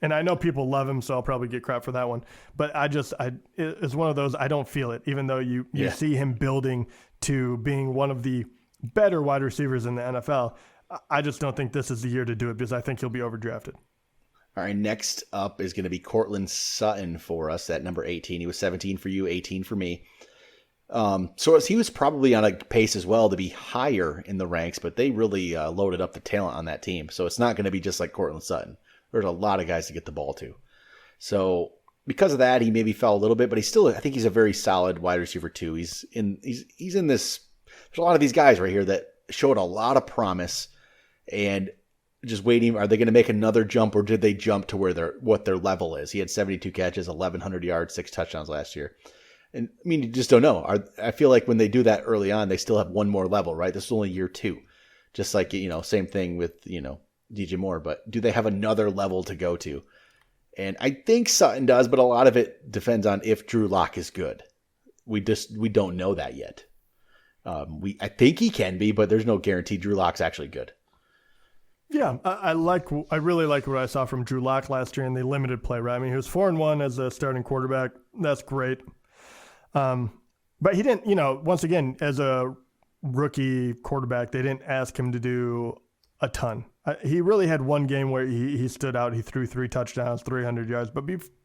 [SPEAKER 3] And I know people love him, so I'll probably get crap for that one. But it's one of those, I don't feel it, even though you see him building to being one of the better wide receivers in the NFL. I just don't think this is the year to do it because I think he'll be overdrafted.
[SPEAKER 2] All right, next up is going to be Cortland Sutton for us at number 18. He was 17 for you, 18 for me. So he was probably on a pace as well to be higher in the ranks, but they really loaded up the talent on that team. So it's not going to be just like Cortland Sutton. There's a lot of guys to get the ball to. So because of that, he maybe fell a little bit, but I think he's a very solid wide receiver too. He's in this. There's a lot of these guys right here that showed a lot of promise, and just waiting. Are they going to make another jump, or did they jump to what their level is? He had 72 catches, 1,100 yards, 6 touchdowns last year. And you just don't know. I feel like when they do that early on, they still have one more level, right? This is only year 2. Just like, same thing with, DJ Moore. But do they have another level to go to? And I think Sutton does, but a lot of it depends on if Drew Lock is good. We don't know that yet. I think he can be, but there's no guarantee Drew Lock's actually good.
[SPEAKER 3] Yeah, I really like what I saw from Drew Lock last year in the limited play, right? He was 4-1 as a starting quarterback. That's great. But he didn't, once again, as a rookie quarterback, they didn't ask him to do a ton. He really had one game where he stood out. He threw 3 touchdowns, 300 yards.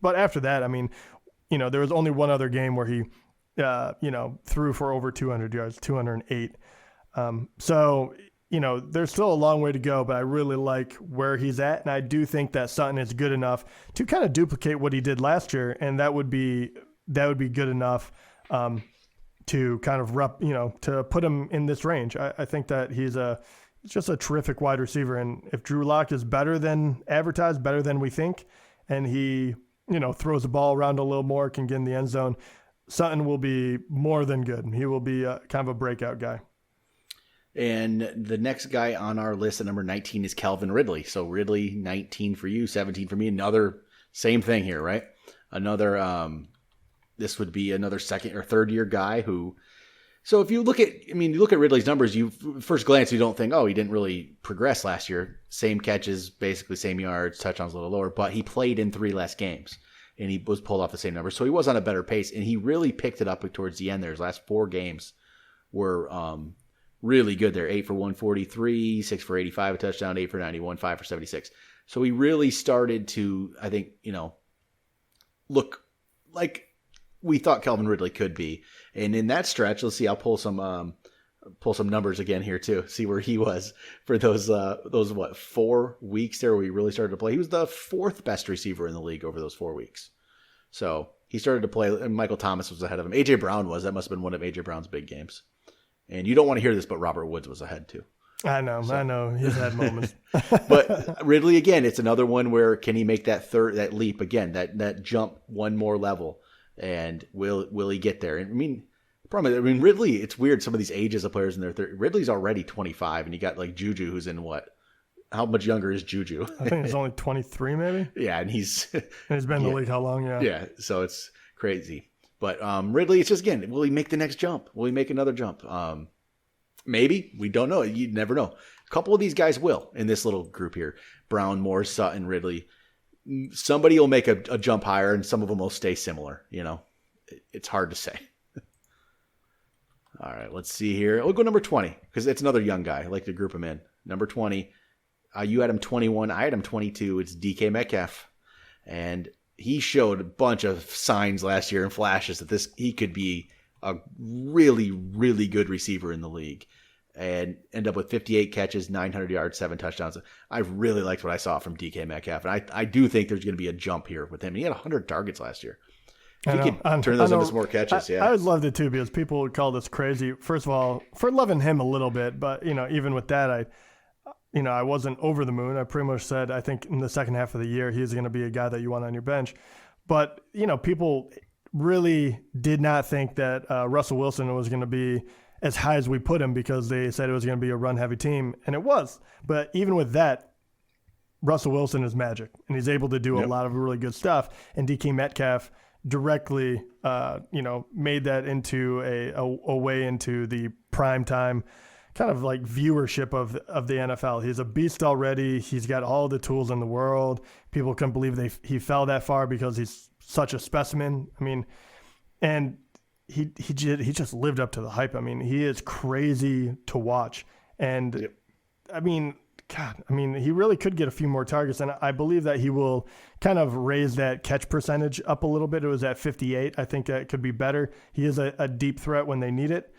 [SPEAKER 3] But after that, there was only one other game where he threw for over 200 yards, 208. So, there's still a long way to go, but I really like where he's at. And I do think that Sutton is good enough to kind of duplicate what he did last year. And that would be good enough to kind of to put him in this range. I think that he's just a terrific wide receiver. And if Drew Lock is better than advertised, better than we think, and he, throws the ball around a little more, can get in the end zone, Sutton will be more than good. He will be kind of a breakout guy.
[SPEAKER 2] And the next guy on our list at number 19 is Calvin Ridley. So Ridley, 19 for you, 17 for me. Another same thing here, right? This would be another second or third year guy who. So if you look at Ridley's numbers, first glance, you don't think, oh, he didn't really progress last year. Same catches, basically same yards, touchdowns a little lower, but he played in 3 less games and he was pulled off the same numbers. So he was on a better pace and he really picked it up towards the end there. His last 4 games were really good there. 8 for 143, 6 for 85, a touchdown, 8 for 91, 5 for 76. So he really started to, I think, look like we thought Calvin Ridley could be. And in that stretch, let's see, I'll pull some numbers again here too, see where he was for those 4 weeks there where he really started to play. He was the 4th best receiver in the league over those 4 weeks. So he started to play, and Michael Thomas was ahead of him. A.J. Brown was. That must have been one of A.J. Brown's big games. And you don't want to hear this, but Robert Woods was ahead too.
[SPEAKER 3] I know. He's had moments.
[SPEAKER 2] But Ridley, again, it's another one where can he make that leap again, that jump one more level, and will he get there? And Ridley, it's weird. Some of these ages of players in their 30s. Ridley's already 25, and you got like Juju, who's in what? How much younger is Juju?
[SPEAKER 3] I think he's only 23, maybe.
[SPEAKER 2] Yeah, and he's
[SPEAKER 3] been in the league how long? Yeah.
[SPEAKER 2] Yeah, so it's crazy. But Ridley, it's just, again, will he make the next jump? Will he make another jump? Maybe. We don't know. You never know. A couple of these guys will in this little group here. Brown, Moore, Sutton, Ridley. Somebody will make a jump higher, and some of them will stay similar. It's hard to say. All right, let's see here. We'll go number 20 because it's another young guy. I like to group him in. Number 20. You had him 21. I had him 22. It's DK Metcalf. And he showed a bunch of signs last year and flashes that he could be a really, really good receiver in the league and end up with 58 catches, 900 yards, 7 touchdowns. I really liked what I saw from DK Metcalf. And I do think there's going to be a jump here with him. He had 100 targets last year. If he could turn those into some more catches, yeah.
[SPEAKER 3] I would love it too because people would call this crazy. First of all, for loving him a little bit, but even with that, I wasn't over the moon. I pretty much said I think in the second half of the year he's going to be a guy that you want on your bench. But people really did not think that Russell Wilson was going to be as high as we put him because they said it was going to be a run-heavy team, and it was. But even with that, Russell Wilson is magic, and he's able to do a lot of really good stuff. And DK Metcalf directly, made that into a way into the prime time kind of like viewership of the NFL. He's a beast already. He's got all the tools in the world. People couldn't believe he fell that far because he's such a specimen. And he just lived up to the hype. He is crazy to watch. And he really could get a few more targets, and I believe that he will kind of raise that catch percentage up a little bit. It was at 58. I think that could be better. He is a deep threat when they need it.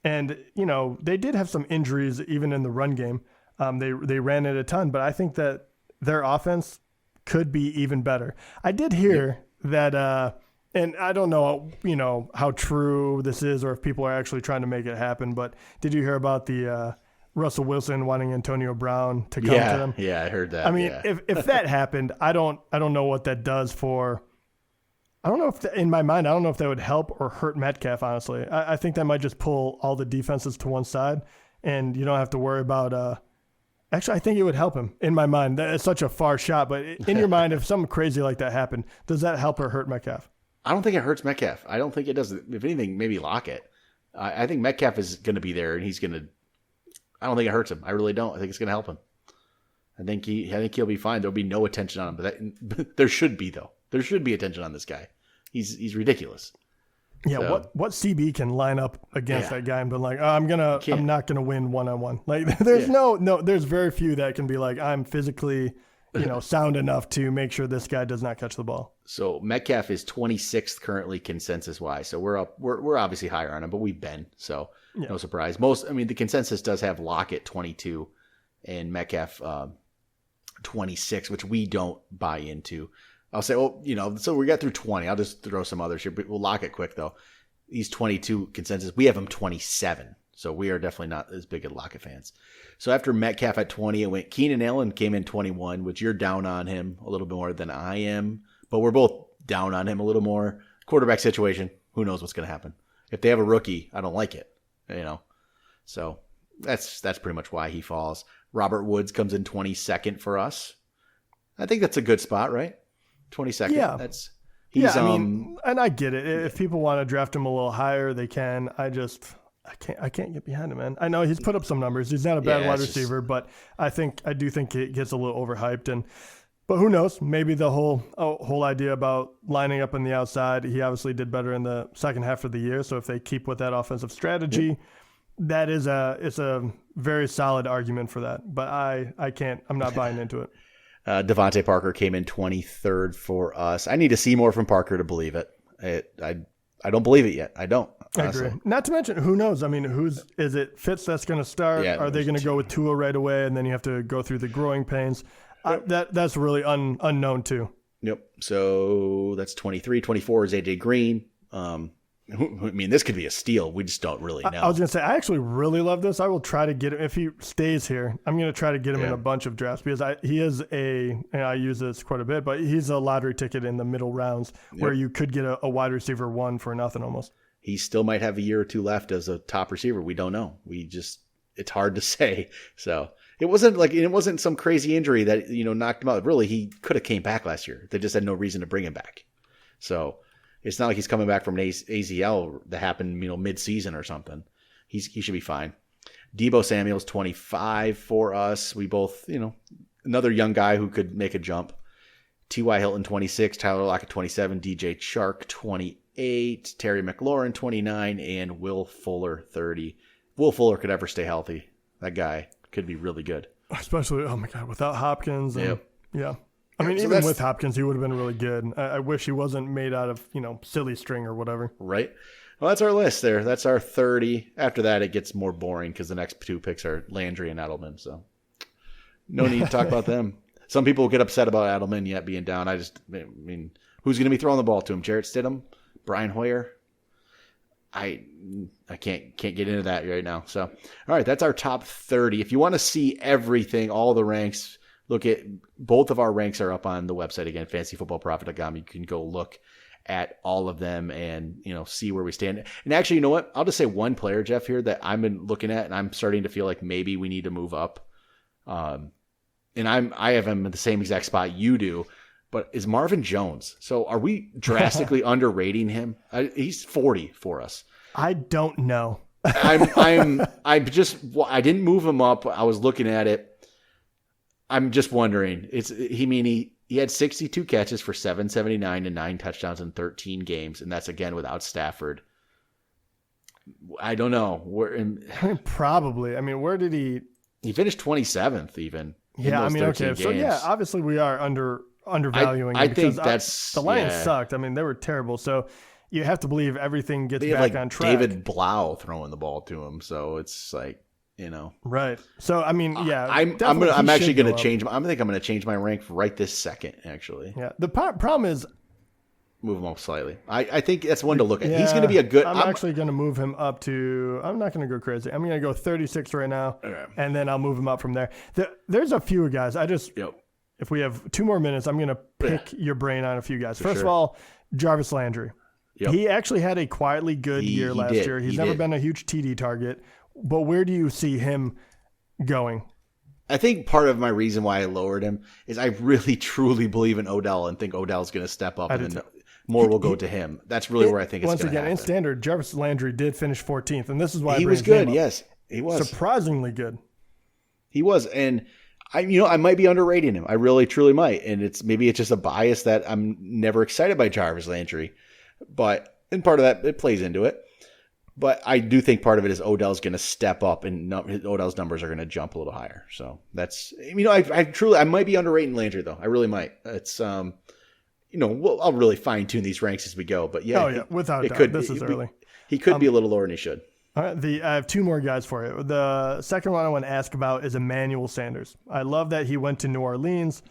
[SPEAKER 3] And they did have some injuries even in the run game. They ran it a ton, but I think that their offense could be even better. I did hear that, and I don't know, how true this is or if people are actually trying to make it happen, but did you hear about the Russell Wilson wanting Antonio Brown to come to them?
[SPEAKER 2] Yeah, I heard that.
[SPEAKER 3] If that happened, I don't know what that does for. I don't know if in my mind, I don't know if that would help or hurt Metcalf. Honestly, I think that might just pull all the defenses to one side, and you don't have to worry about. Actually, I think it would help him. In my mind, it's such a far shot, but in your mind, if something crazy like that happened, does that help or hurt Metcalf?
[SPEAKER 2] I don't think it hurts Metcalf. I don't think it does. If anything, maybe lock it. I think Metcalf is going to be there, and he's going to. I don't think it hurts him. I really don't. I think it's going to help him. I think he'll be fine. There'll be no attention on him, but there should be though. There should be attention on this guy. He's ridiculous. Yeah,
[SPEAKER 3] so, what CB can line up against that guy and be like, I'm not gonna win 1-on-1. Like there's there's very few that can be like, I'm physically, sound enough to make sure this guy does not catch the ball.
[SPEAKER 2] So Metcalf is 26th currently consensus wise. So we're up. We're obviously higher on him, but we've been, so no surprise. The consensus does have Lockett 22 and Metcalf 26, which we don't buy into. I'll say, so we got through 20. I'll just throw some others here, but we'll lock it quick though. He's 22 consensus. We have him 27. So we are definitely not as big at Lockett fans. So after Metcalf at 20, it went Keenan Allen came in 21, which you're down on him a little bit more than I am, but we're both down on him a little more. Quarterback situation, who knows what's going to happen. If they have a rookie, I don't like it, So that's pretty much why he falls. Robert Woods comes in 22nd for us. I think that's a good spot, right? 22nd.
[SPEAKER 3] Yeah. And I get it. If people want to draft him a little higher, they can. I can't get behind him, man. I know he's put up some numbers. He's not a bad wide receiver, but I do think it gets a little overhyped. But who knows? Maybe the whole idea about lining up on the outside. He obviously did better in the second half of the year. So if they keep with that offensive strategy, it's a very solid argument for that. But I'm not buying into it.
[SPEAKER 2] Devontae Parker came in 23rd for us. I need to see more from Parker to believe it. I don't believe it yet. I don't. Honestly.
[SPEAKER 3] I agree. Not to mention, who knows? I mean, is it Fitz that's going to start?
[SPEAKER 2] Yeah,
[SPEAKER 3] are they going to go with Tua right away, and then you have to go through the growing pains? That's really unknown too.
[SPEAKER 2] Yep. So that's 23. 24 is AJ Green. This could be a steal. We just don't really know.
[SPEAKER 3] I was going to say, I actually really love this. I will try to get him. If he stays here, I'm going to try to get him in a bunch of drafts because he is and I use this quite a bit, but he's a lottery ticket in the middle rounds where you could get a wide receiver one for nothing almost.
[SPEAKER 2] He still might have a year or two left as a top receiver. We don't know. It's hard to say. So it wasn't some crazy injury that, knocked him out. Really, he could have came back last year. They just had no reason to bring him back. So it's not like he's coming back from an ACL that happened, mid-season or something. He should be fine. Deebo Samuel's 25 for us. We both, another young guy who could make a jump. T.Y. Hilton 26, Tyler Lockett 27, DJ Chark 28, Terry McLaurin 29, and Will Fuller 30. Will Fuller could ever stay healthy. That guy could be really good.
[SPEAKER 3] Especially, oh my God, without Hopkins. Yeah. Even with Hopkins, he would have been really good. I wish he wasn't made out of, silly string or whatever.
[SPEAKER 2] Right. Well, that's our list there. That's our 30. After that, it gets more boring because the next two picks are Landry and Edelman. So no need to talk about them. Some people get upset about Edelman yet being down. Who's going to be throwing the ball to him? Jarrett Stidham? Brian Hoyer? I can't get into that right now. So, all right, that's our top 30. If you want to see everything, all the ranks, look at both of our ranks are up on the website again, fantasyfootballprofit.com. You can go look at all of them and see where we stand. And actually, you know what? I'll just say one player, Jeff, here that I've been looking at, and I'm starting to feel like maybe we need to move up. And I have him in the same exact spot you do, but is Marvin Jones. So are we drastically underrating him? He's 40 for us.
[SPEAKER 3] I don't know.
[SPEAKER 2] I didn't move him up. I was looking at it. I'm just wondering. He had 62 catches for 779 and 9 touchdowns in 13 games, and that's again without Stafford. I don't know.
[SPEAKER 3] Probably. Where did he?
[SPEAKER 2] He finished 27th even.
[SPEAKER 3] Yeah, okay.
[SPEAKER 2] Games.
[SPEAKER 3] So yeah, obviously we are undervaluing.
[SPEAKER 2] I think that's
[SPEAKER 3] the Lions sucked. They were terrible. So you have to believe everything gets back on track.
[SPEAKER 2] David Blau throwing the ball to him, so it's like
[SPEAKER 3] right. So yeah,
[SPEAKER 2] I'm actually going to change. I think I'm going to change my rank right this second. Actually,
[SPEAKER 3] yeah. The problem is
[SPEAKER 2] move him up slightly. I think that's one to look at. Yeah, he's going to be a good.
[SPEAKER 3] I'm actually going to move him up to. I'm not going to go crazy. I'm going to go 36 right now, and then I'll move him up from there. There's a few guys. If we have 2 more minutes, I'm going to pick your brain on a few guys. First of all, Jarvis Landry. Yep. He actually had a quietly good year last year. He's never been a huge TD target, but where do you see him going?
[SPEAKER 2] I think part of my reason why I lowered him is I really truly believe in Odell and think Odell's going to step up and then more will go to him. That's really where I think it's going to happen. Once again,
[SPEAKER 3] in standard, Jarvis Landry did finish 14th, and this is why
[SPEAKER 2] he was good. Yes, he was
[SPEAKER 3] surprisingly good.
[SPEAKER 2] He was, and I might be underrating him. I really, truly might, and maybe it's just a bias that I'm never excited by Jarvis Landry, and part of that it plays into it. But I do think part of it is Odell's going to step up, and Odell's numbers are going to jump a little higher. So that's, I might be underrating Landry though. I really might. It's, I'll really fine tune these ranks as we go. But yeah,
[SPEAKER 3] without doubt, this is early.
[SPEAKER 2] He could be a little lower than he should.
[SPEAKER 3] All right, I have two more guys for you. The second one I want to ask about is Emmanuel Sanders. I love that he went to New Orleans.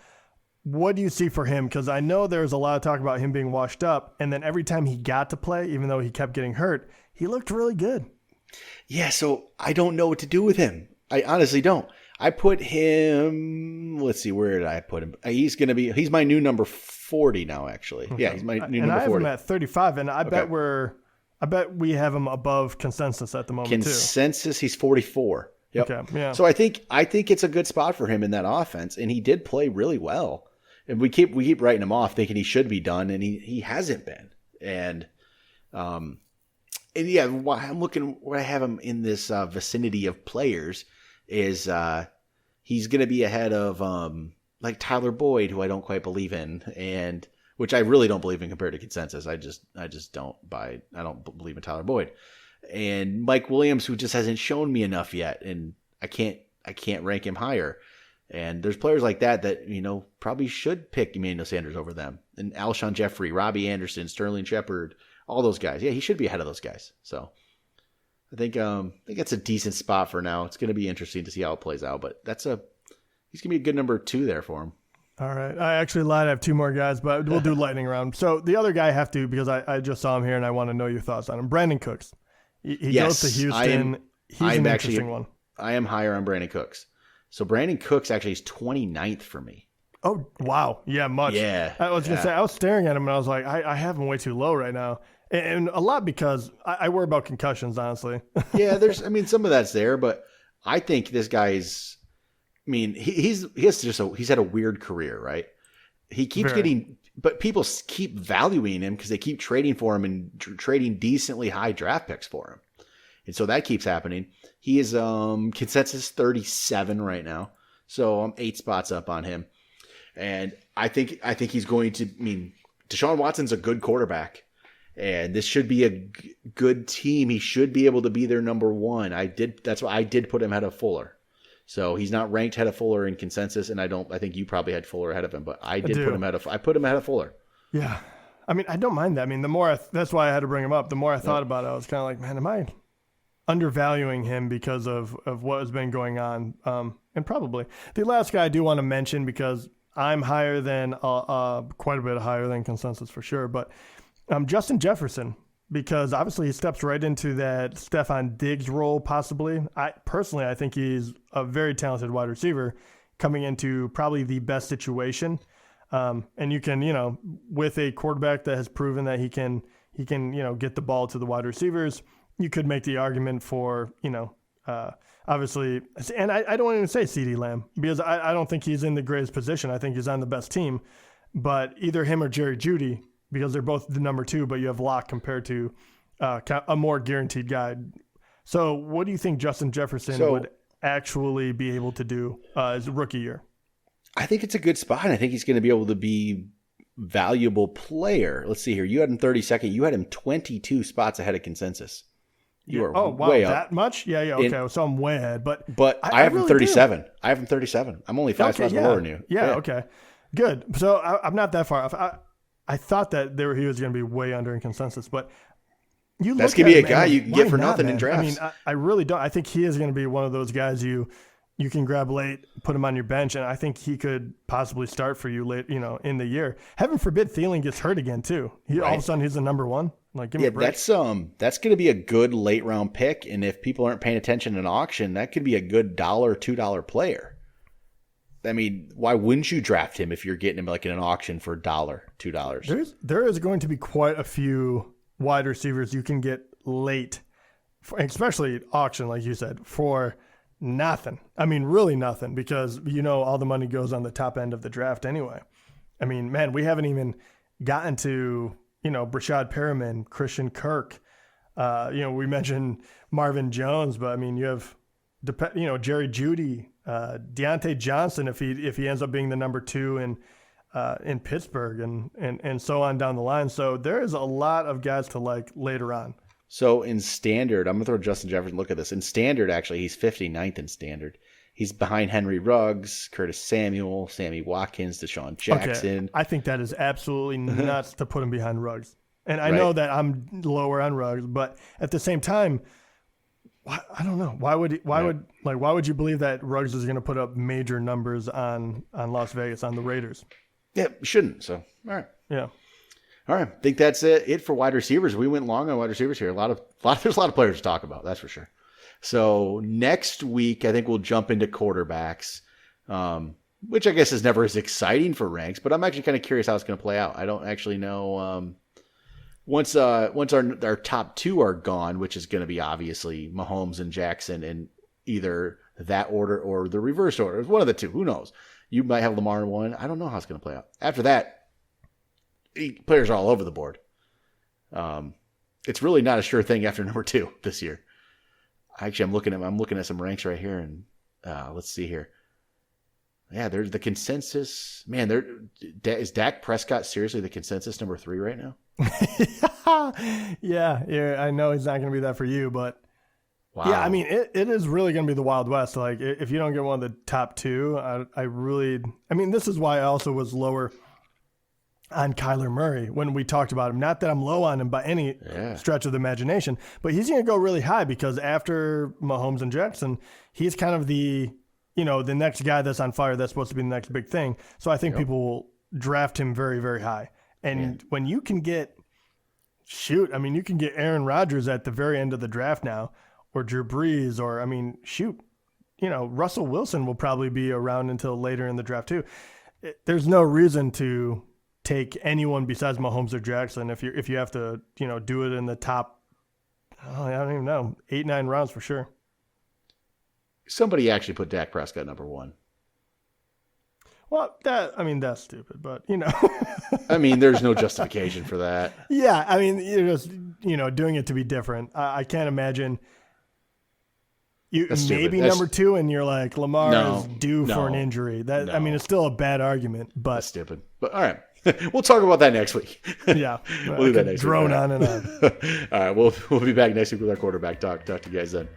[SPEAKER 3] What do you see for him? Because I know there's a lot of talk about him being washed up, and then every time he got to play, even though he kept getting hurt, he looked really good.
[SPEAKER 2] Yeah, so I don't know what to do with him. I honestly don't. I put him, let's see, where did I put him? He's my new number 40 now, actually. Okay. Yeah, he's my new number 40. And I have
[SPEAKER 3] him at 35, and I bet we have him above consensus at the moment,
[SPEAKER 2] Consensus, he's 44. Yep.
[SPEAKER 3] Okay, yeah.
[SPEAKER 2] So I think it's a good spot for him in that offense, and he did play really well. And we keep writing him off, thinking he should be done, and he hasn't been. And yeah, I'm looking where I have him in this vicinity of players is he's going to be ahead of like Tyler Boyd, who I don't quite believe in, and which I really don't believe in compared to consensus. I just don't buy. I don't believe in Tyler Boyd, and Mike Williams, who just hasn't shown me enough yet, and I can't rank him higher. And there's players like that probably should pick Emmanuel Sanders over them, and Alshon Jeffrey, Robbie Anderson, Sterling Shepard. All those guys. Yeah, he should be ahead of those guys. So I think that's a decent spot for now. It's going to be interesting to see how it plays out, but he's going to be a good number 2 there for him.
[SPEAKER 3] All right. I actually lied. I have 2 more guys, but we'll do lightning round. So the other guy I have to, because I just saw him here and I want to know your thoughts on him. Brandon Cooks. He goes to Houston. He's an interesting one.
[SPEAKER 2] I am higher on Brandon Cooks. So Brandon Cooks actually is 29th for me.
[SPEAKER 3] Oh, wow. Yeah, much.
[SPEAKER 2] Yeah.
[SPEAKER 3] I was going to say, I was staring at him and I was like, I have him way too low right now. And a lot because I worry about concussions, honestly.
[SPEAKER 2] Yeah, some of that's there, but I think this guy's, he's had a weird career, right? He keeps but people keep valuing him because they keep trading for him and trading decently high draft picks for him. And so that keeps happening. He is consensus 37 right now. So I'm 8 spots up on him. And I think he's going to, Deshaun Watson's a good quarterback. And this should be a good team. He should be able to be their number 1. That's why I did put him ahead of Fuller. So he's not ranked ahead of Fuller in consensus, and I think you probably had Fuller ahead of him, but I put him ahead of Fuller. Yeah.
[SPEAKER 3] I don't mind that. The more that's why I had to bring him up. The more I thought about it, I was kind of like, man, am I undervaluing him because of what has been going on? And probably. The last guy I do want to mention, because I'm higher than quite a bit higher than consensus for sure, but Justin Jefferson, because obviously he steps right into that Stefon Diggs role possibly. I think he's a very talented wide receiver coming into probably the best situation. And you can, with a quarterback that has proven that he can get the ball to the wide receivers, you could make the argument for, obviously, and I don't even say CeeDee Lamb, because I don't think he's in the greatest position. I think he's on the best team, but either him or Jerry Jeudy, because they're both the number 2, but you have Locke compared to a more guaranteed guy. So what do you think Justin Jefferson would actually be able to do his rookie year?
[SPEAKER 2] I think it's a good spot. I think he's going to be able to be valuable player. Let's see here. You had him 32nd. You had him 22 spots ahead of consensus. You are way up.
[SPEAKER 3] That much? Yeah. Okay, so I'm way ahead. But
[SPEAKER 2] I have him 37. I have him 37. I'm only 5 spots lower than you.
[SPEAKER 3] Yeah, okay. Good. So I'm not that far off. I thought that he was going to be way under in consensus, but
[SPEAKER 2] that's going to be a guy you can get for nothing in drafts.
[SPEAKER 3] I really don't. I think he is going to be one of those guys you can grab late, put him on your bench, and I think he could possibly start for you late, in the year. Heaven forbid Thielen gets hurt again too. All of a sudden he's the number 1. Like, give me a break. That's going to be a good late round pick, and if people aren't paying attention in auction, that could be a good $1, $2 player.
[SPEAKER 2] Why wouldn't you draft him if you're getting him like in an auction for $1, $2?
[SPEAKER 3] There is going to be quite a few wide receivers you can get late, especially auction, like you said, for nothing. Really nothing, because all the money goes on the top end of the draft anyway. Man, we haven't even gotten to Brashad Perriman, Christian Kirk. We mentioned Marvin Jones, but you have Jerry Jeudy, Deontay Johnson if he ends up being the number 2 in Pittsburgh, and so on down the line. So there is a lot of guys to like later on.
[SPEAKER 2] So in standard, I'm going to throw Justin Jefferson. Look at this. In standard, actually, he's 59th in standard. He's behind Henry Ruggs, Curtis Samuel, Sammy Watkins, Deshaun Jackson.
[SPEAKER 3] Okay. I think that is absolutely nuts to put him behind Ruggs. And I
[SPEAKER 2] Right.
[SPEAKER 3] know that I'm lower on Ruggs, but at the same time, I don't know. Why would you believe that Ruggs is going to put up major numbers on Las Vegas, on the Raiders?
[SPEAKER 2] Yeah, shouldn't. So, all right.
[SPEAKER 3] Yeah.
[SPEAKER 2] All right. I think that's it for wide receivers. We went long on wide receivers here. There's a lot of players to talk about. That's for sure. So next week, I think we'll jump into quarterbacks, which I guess is never as exciting for ranks, but I'm actually kind of curious how it's going to play out. I don't actually know. Once our top two are gone, which is going to be obviously Mahomes and Jackson in either that order or the reverse order. It's one of the two. Who knows? You might have Lamar in one. I don't know how it's going to play out. After that, players are all over the board. It's really not a sure thing after number 2 this year. Actually, I'm looking at some ranks right here, and let's see here. Yeah, there's the consensus. Man, is Dak Prescott seriously the consensus number 3 right now?
[SPEAKER 3] Yeah. I know he's not going to be that for you, but
[SPEAKER 2] Wow.
[SPEAKER 3] yeah, I mean, it is really going to be the Wild West. Like, if you don't get one of the top 2, I mean, this is why I also was lower on Kuyler Murray when we talked about him. Not that I'm low on him by any stretch of the imagination, but he's going to go really high because after Mahomes and Jackson, he's kind of the next guy that's on fire. That's supposed to be the next big thing. So I think people will draft him very, very high. And when you can get, you can get Aaron Rodgers at the very end of the draft now, or Drew Brees, or Russell Wilson will probably be around until later in the draft too. There's no reason to take anyone besides Mahomes or Jackson if you have to do it in the top. I don't even know, 8-9 rounds for sure.
[SPEAKER 2] Somebody actually put Dak Prescott number 1.
[SPEAKER 3] Well, that's stupid, but
[SPEAKER 2] I mean, there's no justification for that.
[SPEAKER 3] Yeah, I mean, you're just doing it to be different. I can't imagine you maybe number 2 and you're like Lamar is due for an injury. I mean, it's still a bad argument, but
[SPEAKER 2] that's stupid. But all right. We'll talk about that next week.
[SPEAKER 3] Yeah.
[SPEAKER 2] We'll do that next week.
[SPEAKER 3] Drone on and on.
[SPEAKER 2] All right. We'll be back next week with our quarterback talk. Talk to you guys then.